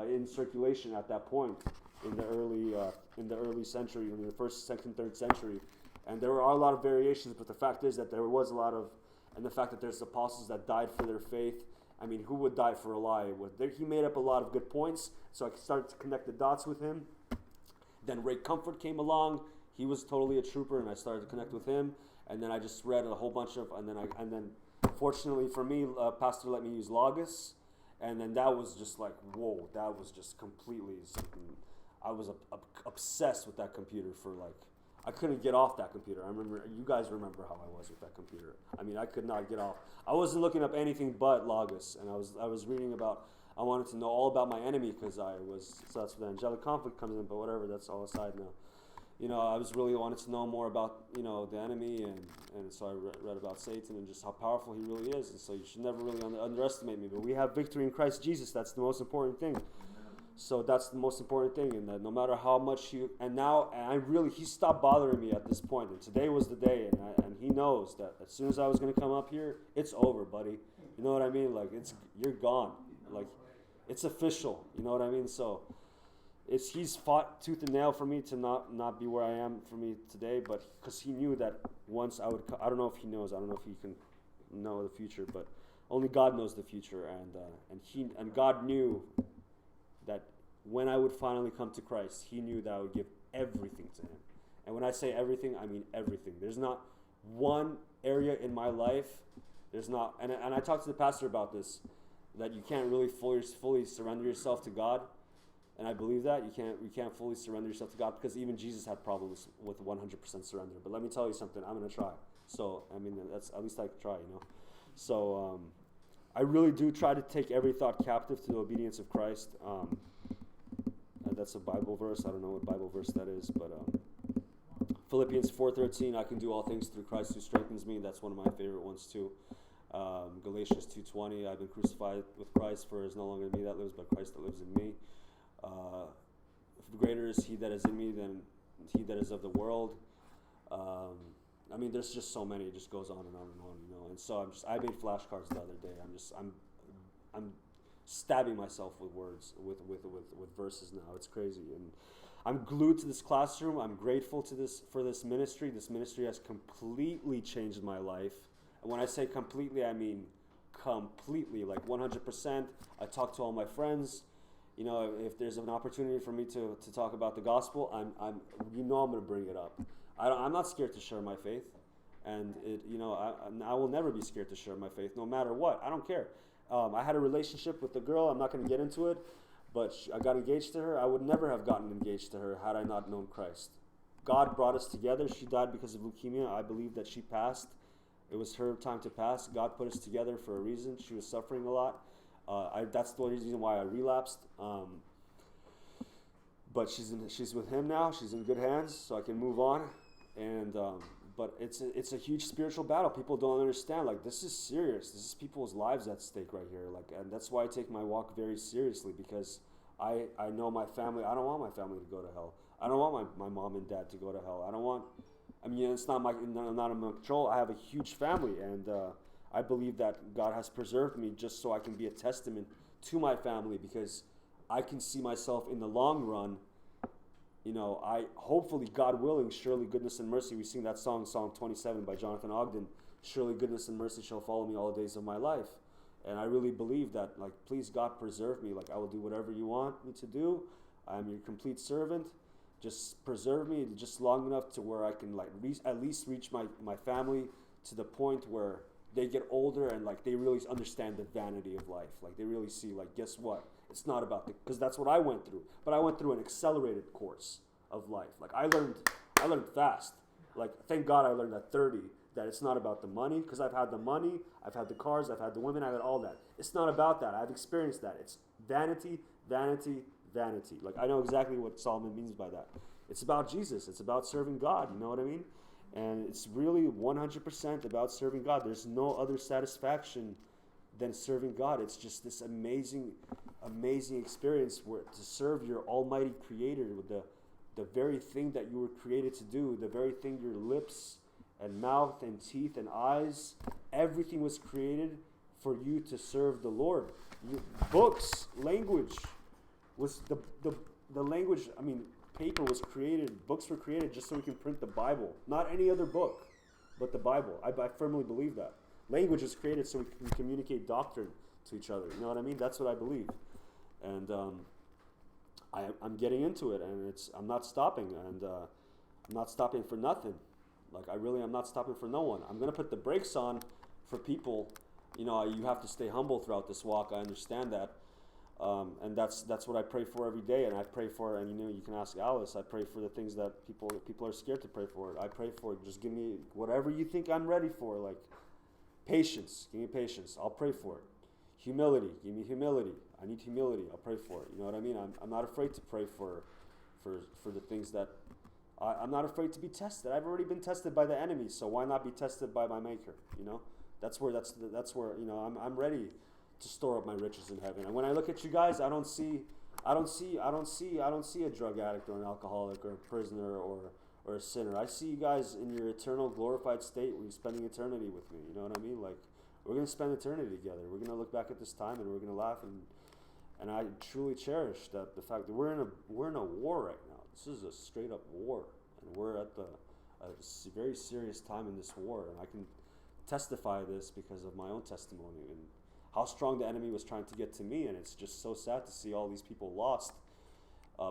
in circulation at that point in the early century, in the first, second, third century, and there are a lot of variations. But the fact is that there was a lot of, and the fact that there's apostles that died for their faith. I mean, who would die for a lie? He made up a lot of good points, so I started to connect the dots with him. Then Ray Comfort came along. He was totally a trooper, and I started to connect with him. And then I just read a whole bunch of, and then fortunately for me, Pastor let me use Logos, and then that was just like, whoa, that was just completely something. I was obsessed with that computer for like, I couldn't get off that computer. I remember, you guys remember how I was with that computer. I mean, I could not get off. I wasn't looking up anything but Logos, and I was reading about, I wanted to know all about my enemy, because so that's where the angelic conflict comes in, but whatever, that's all aside now. I was really wanted to know more about, the enemy, and so I read about Satan and just how powerful he really is, and so you should never really underestimate me, but we have victory in Christ Jesus. That's the most important thing. So that's the most important thing, and that no matter how much he stopped bothering me at this point, and today was the day, and he knows that as soon as I was going to come up here, it's over, buddy. You know what I mean? Like, you're gone. Like, it's official. You know what I mean? So he's fought tooth and nail for me to not be where I am for me today, but because he knew that once I would, I don't know if he knows, I don't know if he can know the future, but only God knows the future, and God knew that when I would finally come to Christ, he knew that I would give everything to him. And when I say everything, I mean everything. There's not one area in my life, and I talked to the pastor about this, that you can't really fully surrender yourself to God. And I believe that you can't fully surrender yourself to God, because even Jesus had problems with 100% surrender. But let me tell you something, I'm going to try. So, I mean, that's at least I can try, So, I really do try to take every thought captive to the obedience of Christ. That's a Bible verse. I don't know what Bible verse that is, but Philippians 4:13, I can do all things through Christ who strengthens me. That's one of my favorite ones too. Galatians 2:20, I've been crucified with Christ, for it is no longer me that lives, but Christ that lives in me. Greater is he that is in me than he that is of the world. I mean, there's just so many. It just goes on and on and on, And so I made flashcards the other day. I'm stabbing myself with words, with verses now. It's crazy, and I'm glued to this classroom. I'm grateful for this ministry. This ministry has completely changed my life. And when I say completely, I mean completely, like 100%. I talk to all my friends. If there's an opportunity for me to talk about the gospel, I'm going to bring it up. I'm not scared to share my faith, and I will never be scared to share my faith, no matter what. I don't care. I had a relationship with the girl. I'm not going to get into it, but I got engaged to her. I would never have gotten engaged to her had I not known Christ. God brought us together. She died because of leukemia. I believe that she passed. It was her time to pass. God put us together for a reason. She was suffering a lot. That's the reason why I relapsed. But she's with him now. She's in good hands, so I can move on. And but it's a huge spiritual battle. People don't understand. Like, this is serious. This is people's lives at stake right here. Like, and that's why I take my walk very seriously, because I know my family. I don't want my family to go to hell. I don't want my mom and dad to go to hell. I don't want. I mean, it's not not in my control. I have a huge family, and I believe that God has preserved me just so I can be a testament to my family, because I can see myself in the long run. You know, hopefully, God willing, surely goodness and mercy. We sing that song, Psalm 27 by Jonathan Ogden. Surely goodness and mercy shall follow me all the days of my life. And I really believe that, like, please God preserve me. Like, I will do whatever you want me to do. I am your complete servant. Just preserve me just long enough to where I can, like, at least reach my family to the point where they get older and, like, they really understand the vanity of life. Like, they really see, like, guess what? It's not about because that's what I went through. But I went through an accelerated course of life. Like, I learned fast. Like, thank God I learned at 30 that it's not about the money, because I've had the money, I've had the cars, I've had the women, I've had all that. It's not about that. I've experienced that. It's vanity, vanity, vanity. Like, I know exactly what Solomon means by that. It's about Jesus. It's about serving God. You know what I mean? And it's really 100% about serving God. There's no other satisfaction than serving God. It's just this amazing experience where to serve your almighty creator with the very thing that you were created to do, the very thing your lips and mouth and teeth and eyes, everything was created for you to serve the Lord. Books, language was the language, I mean, paper was created, books were created just so we can print the Bible. Not any other book, but the Bible. I firmly believe that. Language was created so we can communicate doctrine to each other. You know what I mean? That's what I believe. And I'm getting into it, and I'm not stopping, and I'm not stopping for nothing. Like, I really am not stopping for no one. I'm going to put the brakes on for people. You know, you have to stay humble throughout this walk. I understand that. And that's what I pray for every day, and I pray for, and you know, you can ask Alice, I pray for the things that people are scared to pray for. I pray for, just give me whatever you think I'm ready for, like patience, give me patience, I'll pray for it. Humility, give me humility, I need humility, I'll pray for it. You know what I mean? I'm not afraid to pray for the things that, I'm not afraid to be tested. I've already been tested by the enemy, so why not be tested by my Maker, you know? That's where, you know, I'm ready to store up my riches in heaven. And when I look at you guys, I don't see a drug addict or an alcoholic or a prisoner or a sinner. I see you guys in your eternal glorified state where you're spending eternity with me. You know what I mean? Like, we're going to spend eternity together. We're going to look back at this time and we're going to laugh, and I truly cherish the fact that we're in a war right now. This is a straight up war, and we're at a very serious time in this war, and I can testify this because of my own testimony and how strong the enemy was trying to get to me. And it's just so sad to see all these people lost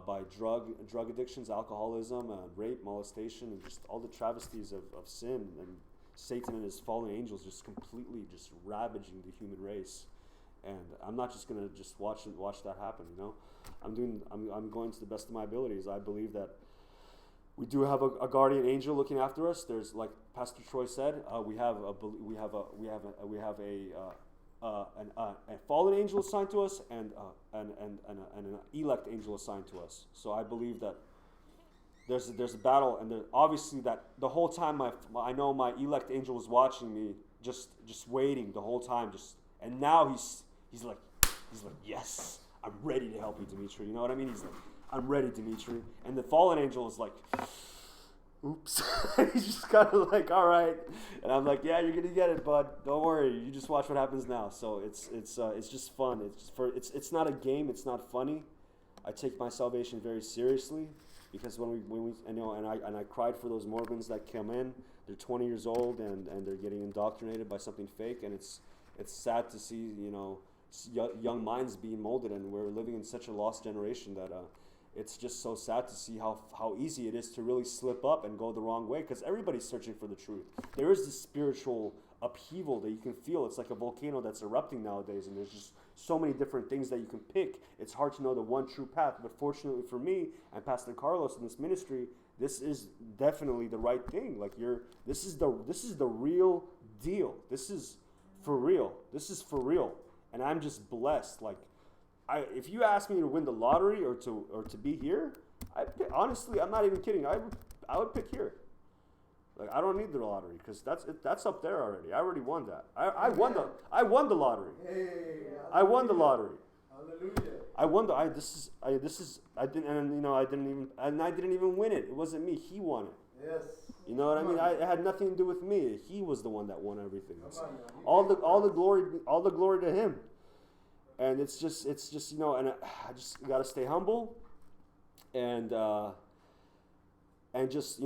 by drug addictions, alcoholism, rape, molestation, and just all the travesties of sin, and Satan and his fallen angels just completely just ravaging the human race. And I'm not just gonna just watch that happen, you know. I'm going to the best of my abilities. I believe that we do have a guardian angel looking after us. There's, like Pastor Troy said, we have a fallen angel assigned to us and an elect angel assigned to us. So I believe that there's a battle, and obviously that the whole time I know my elect angel was watching me, just waiting the whole time, and now he's like yes, I'm ready to help you, Dmitry. You know what I mean? He's like, I'm ready, Dmitry. And the fallen angel is like, oops. He's just kind of like, all right. And I'm like, yeah, you're gonna get it, bud. Don't worry. You just watch what happens now. So it's just fun. It's not a game. It's not funny. I take my salvation very seriously, because when we and I cried for those Mormons that come in. They're 20 years old and they're getting indoctrinated by something fake, and it's sad to see, you know, young minds being molded, and we're living in such a lost generation that it's just so sad to see how easy it is to really slip up and go the wrong way, because everybody's searching for the truth. There is this spiritual upheaval that you can feel. It's like a volcano that's erupting nowadays, and there's just so many different things that you can pick. It's hard to know the one true path, but fortunately for me and Pastor Carlos in this ministry, this is definitely the right thing. Like, this is the real deal. This is for real. This is for real. and I'm just blessed. Like, if you ask me to win the lottery or to be here, honestly, I'm not even kidding. I would pick here. Like, I don't need the lottery because that's up there already. I already won that. I won the lottery. Hey, I won the lottery. Hallelujah. I didn't even win it. It wasn't me. He won it. Yes. You know what I mean? It had nothing to do with me. He was the one that won everything. All the glory to him. And it's just and I just got to stay humble, and just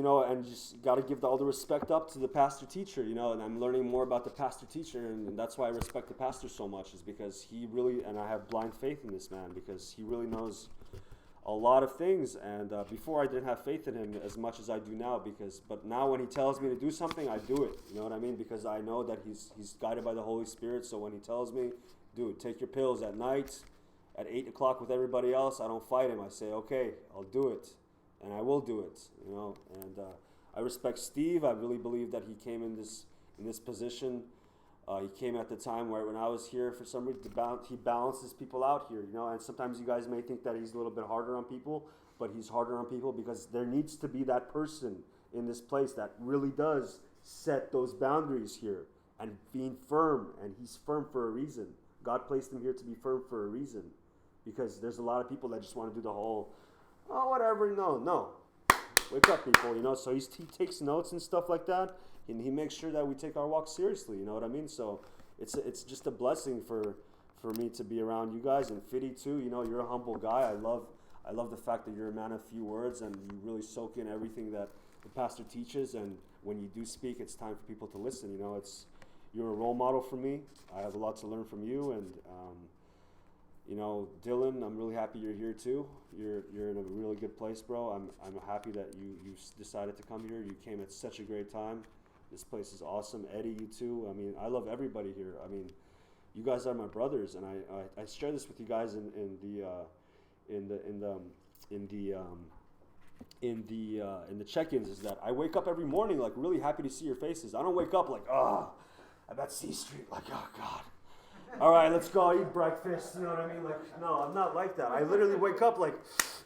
got to give all the respect up to the pastor teacher, and I'm learning more about the pastor teacher, and that's why I respect the pastor so much, is because he really, and I have blind faith in this man, because he really knows a lot of things, and before I didn't have faith in him as much as I do now, but now when he tells me to do something, I do it, you know what I mean, because I know that he's guided by the Holy Spirit. So when he tells me, dude, take your pills at night at 8 o'clock with everybody else, I don't fight him. I say, okay, I'll do it. And I will do it, and I respect Steve. I really believe that he came in this position. He came at the time where when I was here, for some reason, he balances people out here, and sometimes you guys may think that he's a little bit harder on people, but he's harder on people because there needs to be that person in this place that really does set those boundaries here and being firm, and he's firm for a reason. God placed him here to be firm for a reason, because there's a lot of people that just want to do the whole, oh, whatever, no. Wake up, people, So he takes notes and stuff like that, and he makes sure that we take our walk seriously, you know what I mean? So it's just a blessing for me to be around you guys, and Fiddy too, you're a humble guy. I love the fact that you're a man of few words, and you really soak in everything that the pastor teaches, and when you do speak, it's time for people to listen, You're a role model for me. I have a lot to learn from you, and Dylan, I'm really happy you're here too. You're in a really good place, bro. I'm happy that you decided to come here. You came at such a great time. This place is awesome. Eddie, you too. I mean, I love everybody here. I mean, you guys are my brothers, and I share this with you guys in the check-ins, is that I wake up every morning like really happy to see your faces. I don't wake up like, I'm at C Street, like, oh God. All right, let's go eat breakfast, you know what I mean? Like, no, I'm not like that. I literally wake up like,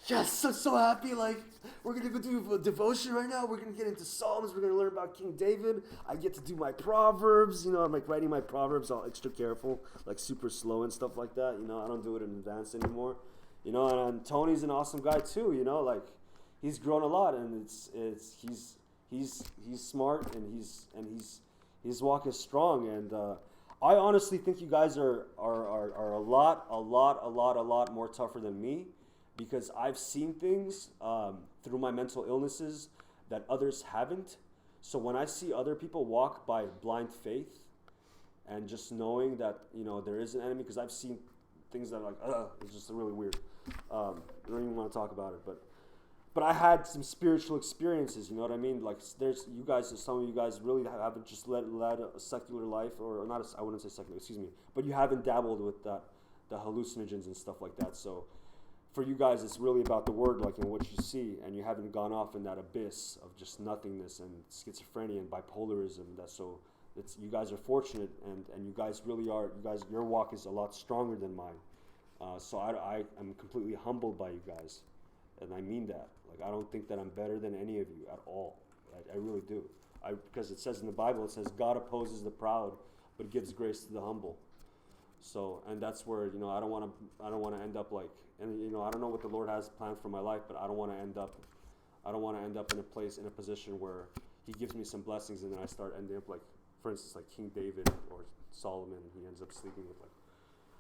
yes, I'm so happy. Like, we're going to go do a devotion right now. We're going to get into Psalms. We're going to learn about King David. I get to do my Proverbs. I'm like writing my Proverbs all extra careful, like super slow and stuff like that. I don't do it in advance anymore. And Tony's an awesome guy too, like, he's grown a lot, and he's smart, and his walk is strong, and I honestly think you guys are a lot more tougher than me, because I've seen things through my mental illnesses that others haven't. So when I see other people walk by blind faith and just knowing that there is an enemy, because I've seen things that are like, it's just really weird. I don't even want to talk about it, but I had some spiritual experiences, you know what I mean? Like, some of you guys really haven't just led a secular life, or not, I wouldn't say secular, excuse me, but you haven't dabbled with the hallucinogens and stuff like that. So for you guys, it's really about the word, like, in what you see, and you haven't gone off in that abyss of just nothingness and schizophrenia and bipolarism. You guys are fortunate, and you guys really are, your walk is a lot stronger than mine. So I am completely humbled by you guys, and I mean that. Like, I don't think that I'm better than any of you at all. I really do. Because it says in the Bible, it says God opposes the proud, but gives grace to the humble. So, and that's where I don't want to end up like, and I don't know what the Lord has planned for my life, but I don't want to end up in a position where He gives me some blessings, and then I start ending up like, for instance, like King David or Solomon. He ends up sleeping with, like,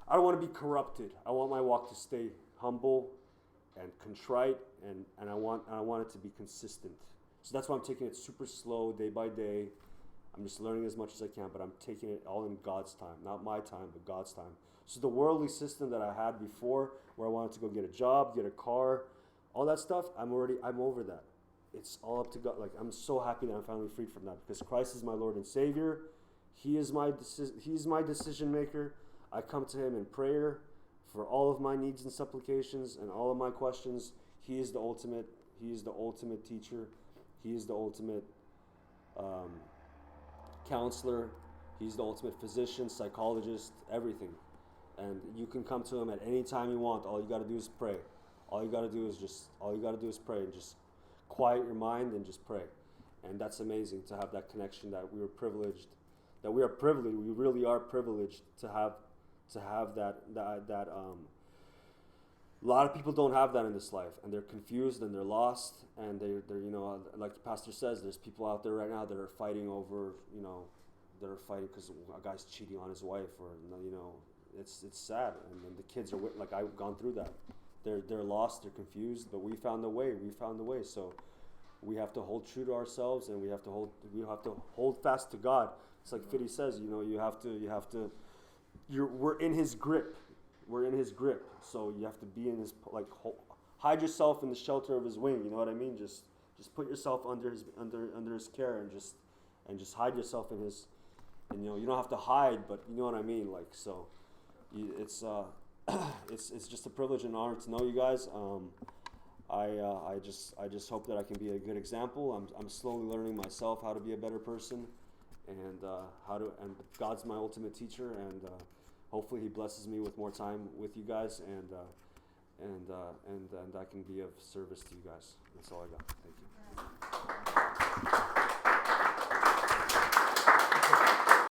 I don't want to be corrupted. I want my walk to stay humble and contrite, and I want it to be consistent. So that's why I'm taking it super slow, day by day. I'm just learning as much as I can, but I'm taking it all in God's time. Not my time, but God's time. So the worldly system that I had before, where I wanted to go get a job, get a car, all that stuff, I'm over that. It's all up to God. Like, I'm so happy that I'm finally freed from that, because Christ is my Lord and Savior. He's my decision maker. I come to Him in prayer for all of my needs and supplications and all of my questions. He is the ultimate teacher. He is the ultimate counselor. He's the ultimate physician, psychologist, everything. And you can come to him at any time you want. All you got to do is pray. All you got to do is pray and just quiet your mind and just pray. And that's amazing to have that connection, that we are privileged, we really are privileged to have that a lot of people don't have that in this life, and they're confused and they're lost, and they're like the pastor says, there's people out there right now that are fighting over, because a guy's cheating on his wife, or it's sad, and then the kids are like, I've gone through that. They're lost, they're confused, but we found the way. So we have to hold true to ourselves, and we have to hold fast to God. It's like Fiddy says, we're in His grip. We're in His grip. So you have to be in His, hide yourself in the shelter of His wing. You know what I mean? Just put yourself under His care, and just hide yourself in His. And you don't have to hide, but you know what I mean. It's just a privilege and honor to know you guys. I just hope that I can be a good example. I'm slowly learning myself how to be a better person, and God's my ultimate teacher, and hopefully He blesses me with more time with you guys, and I can be of service to you guys. That's all I got. Thank you.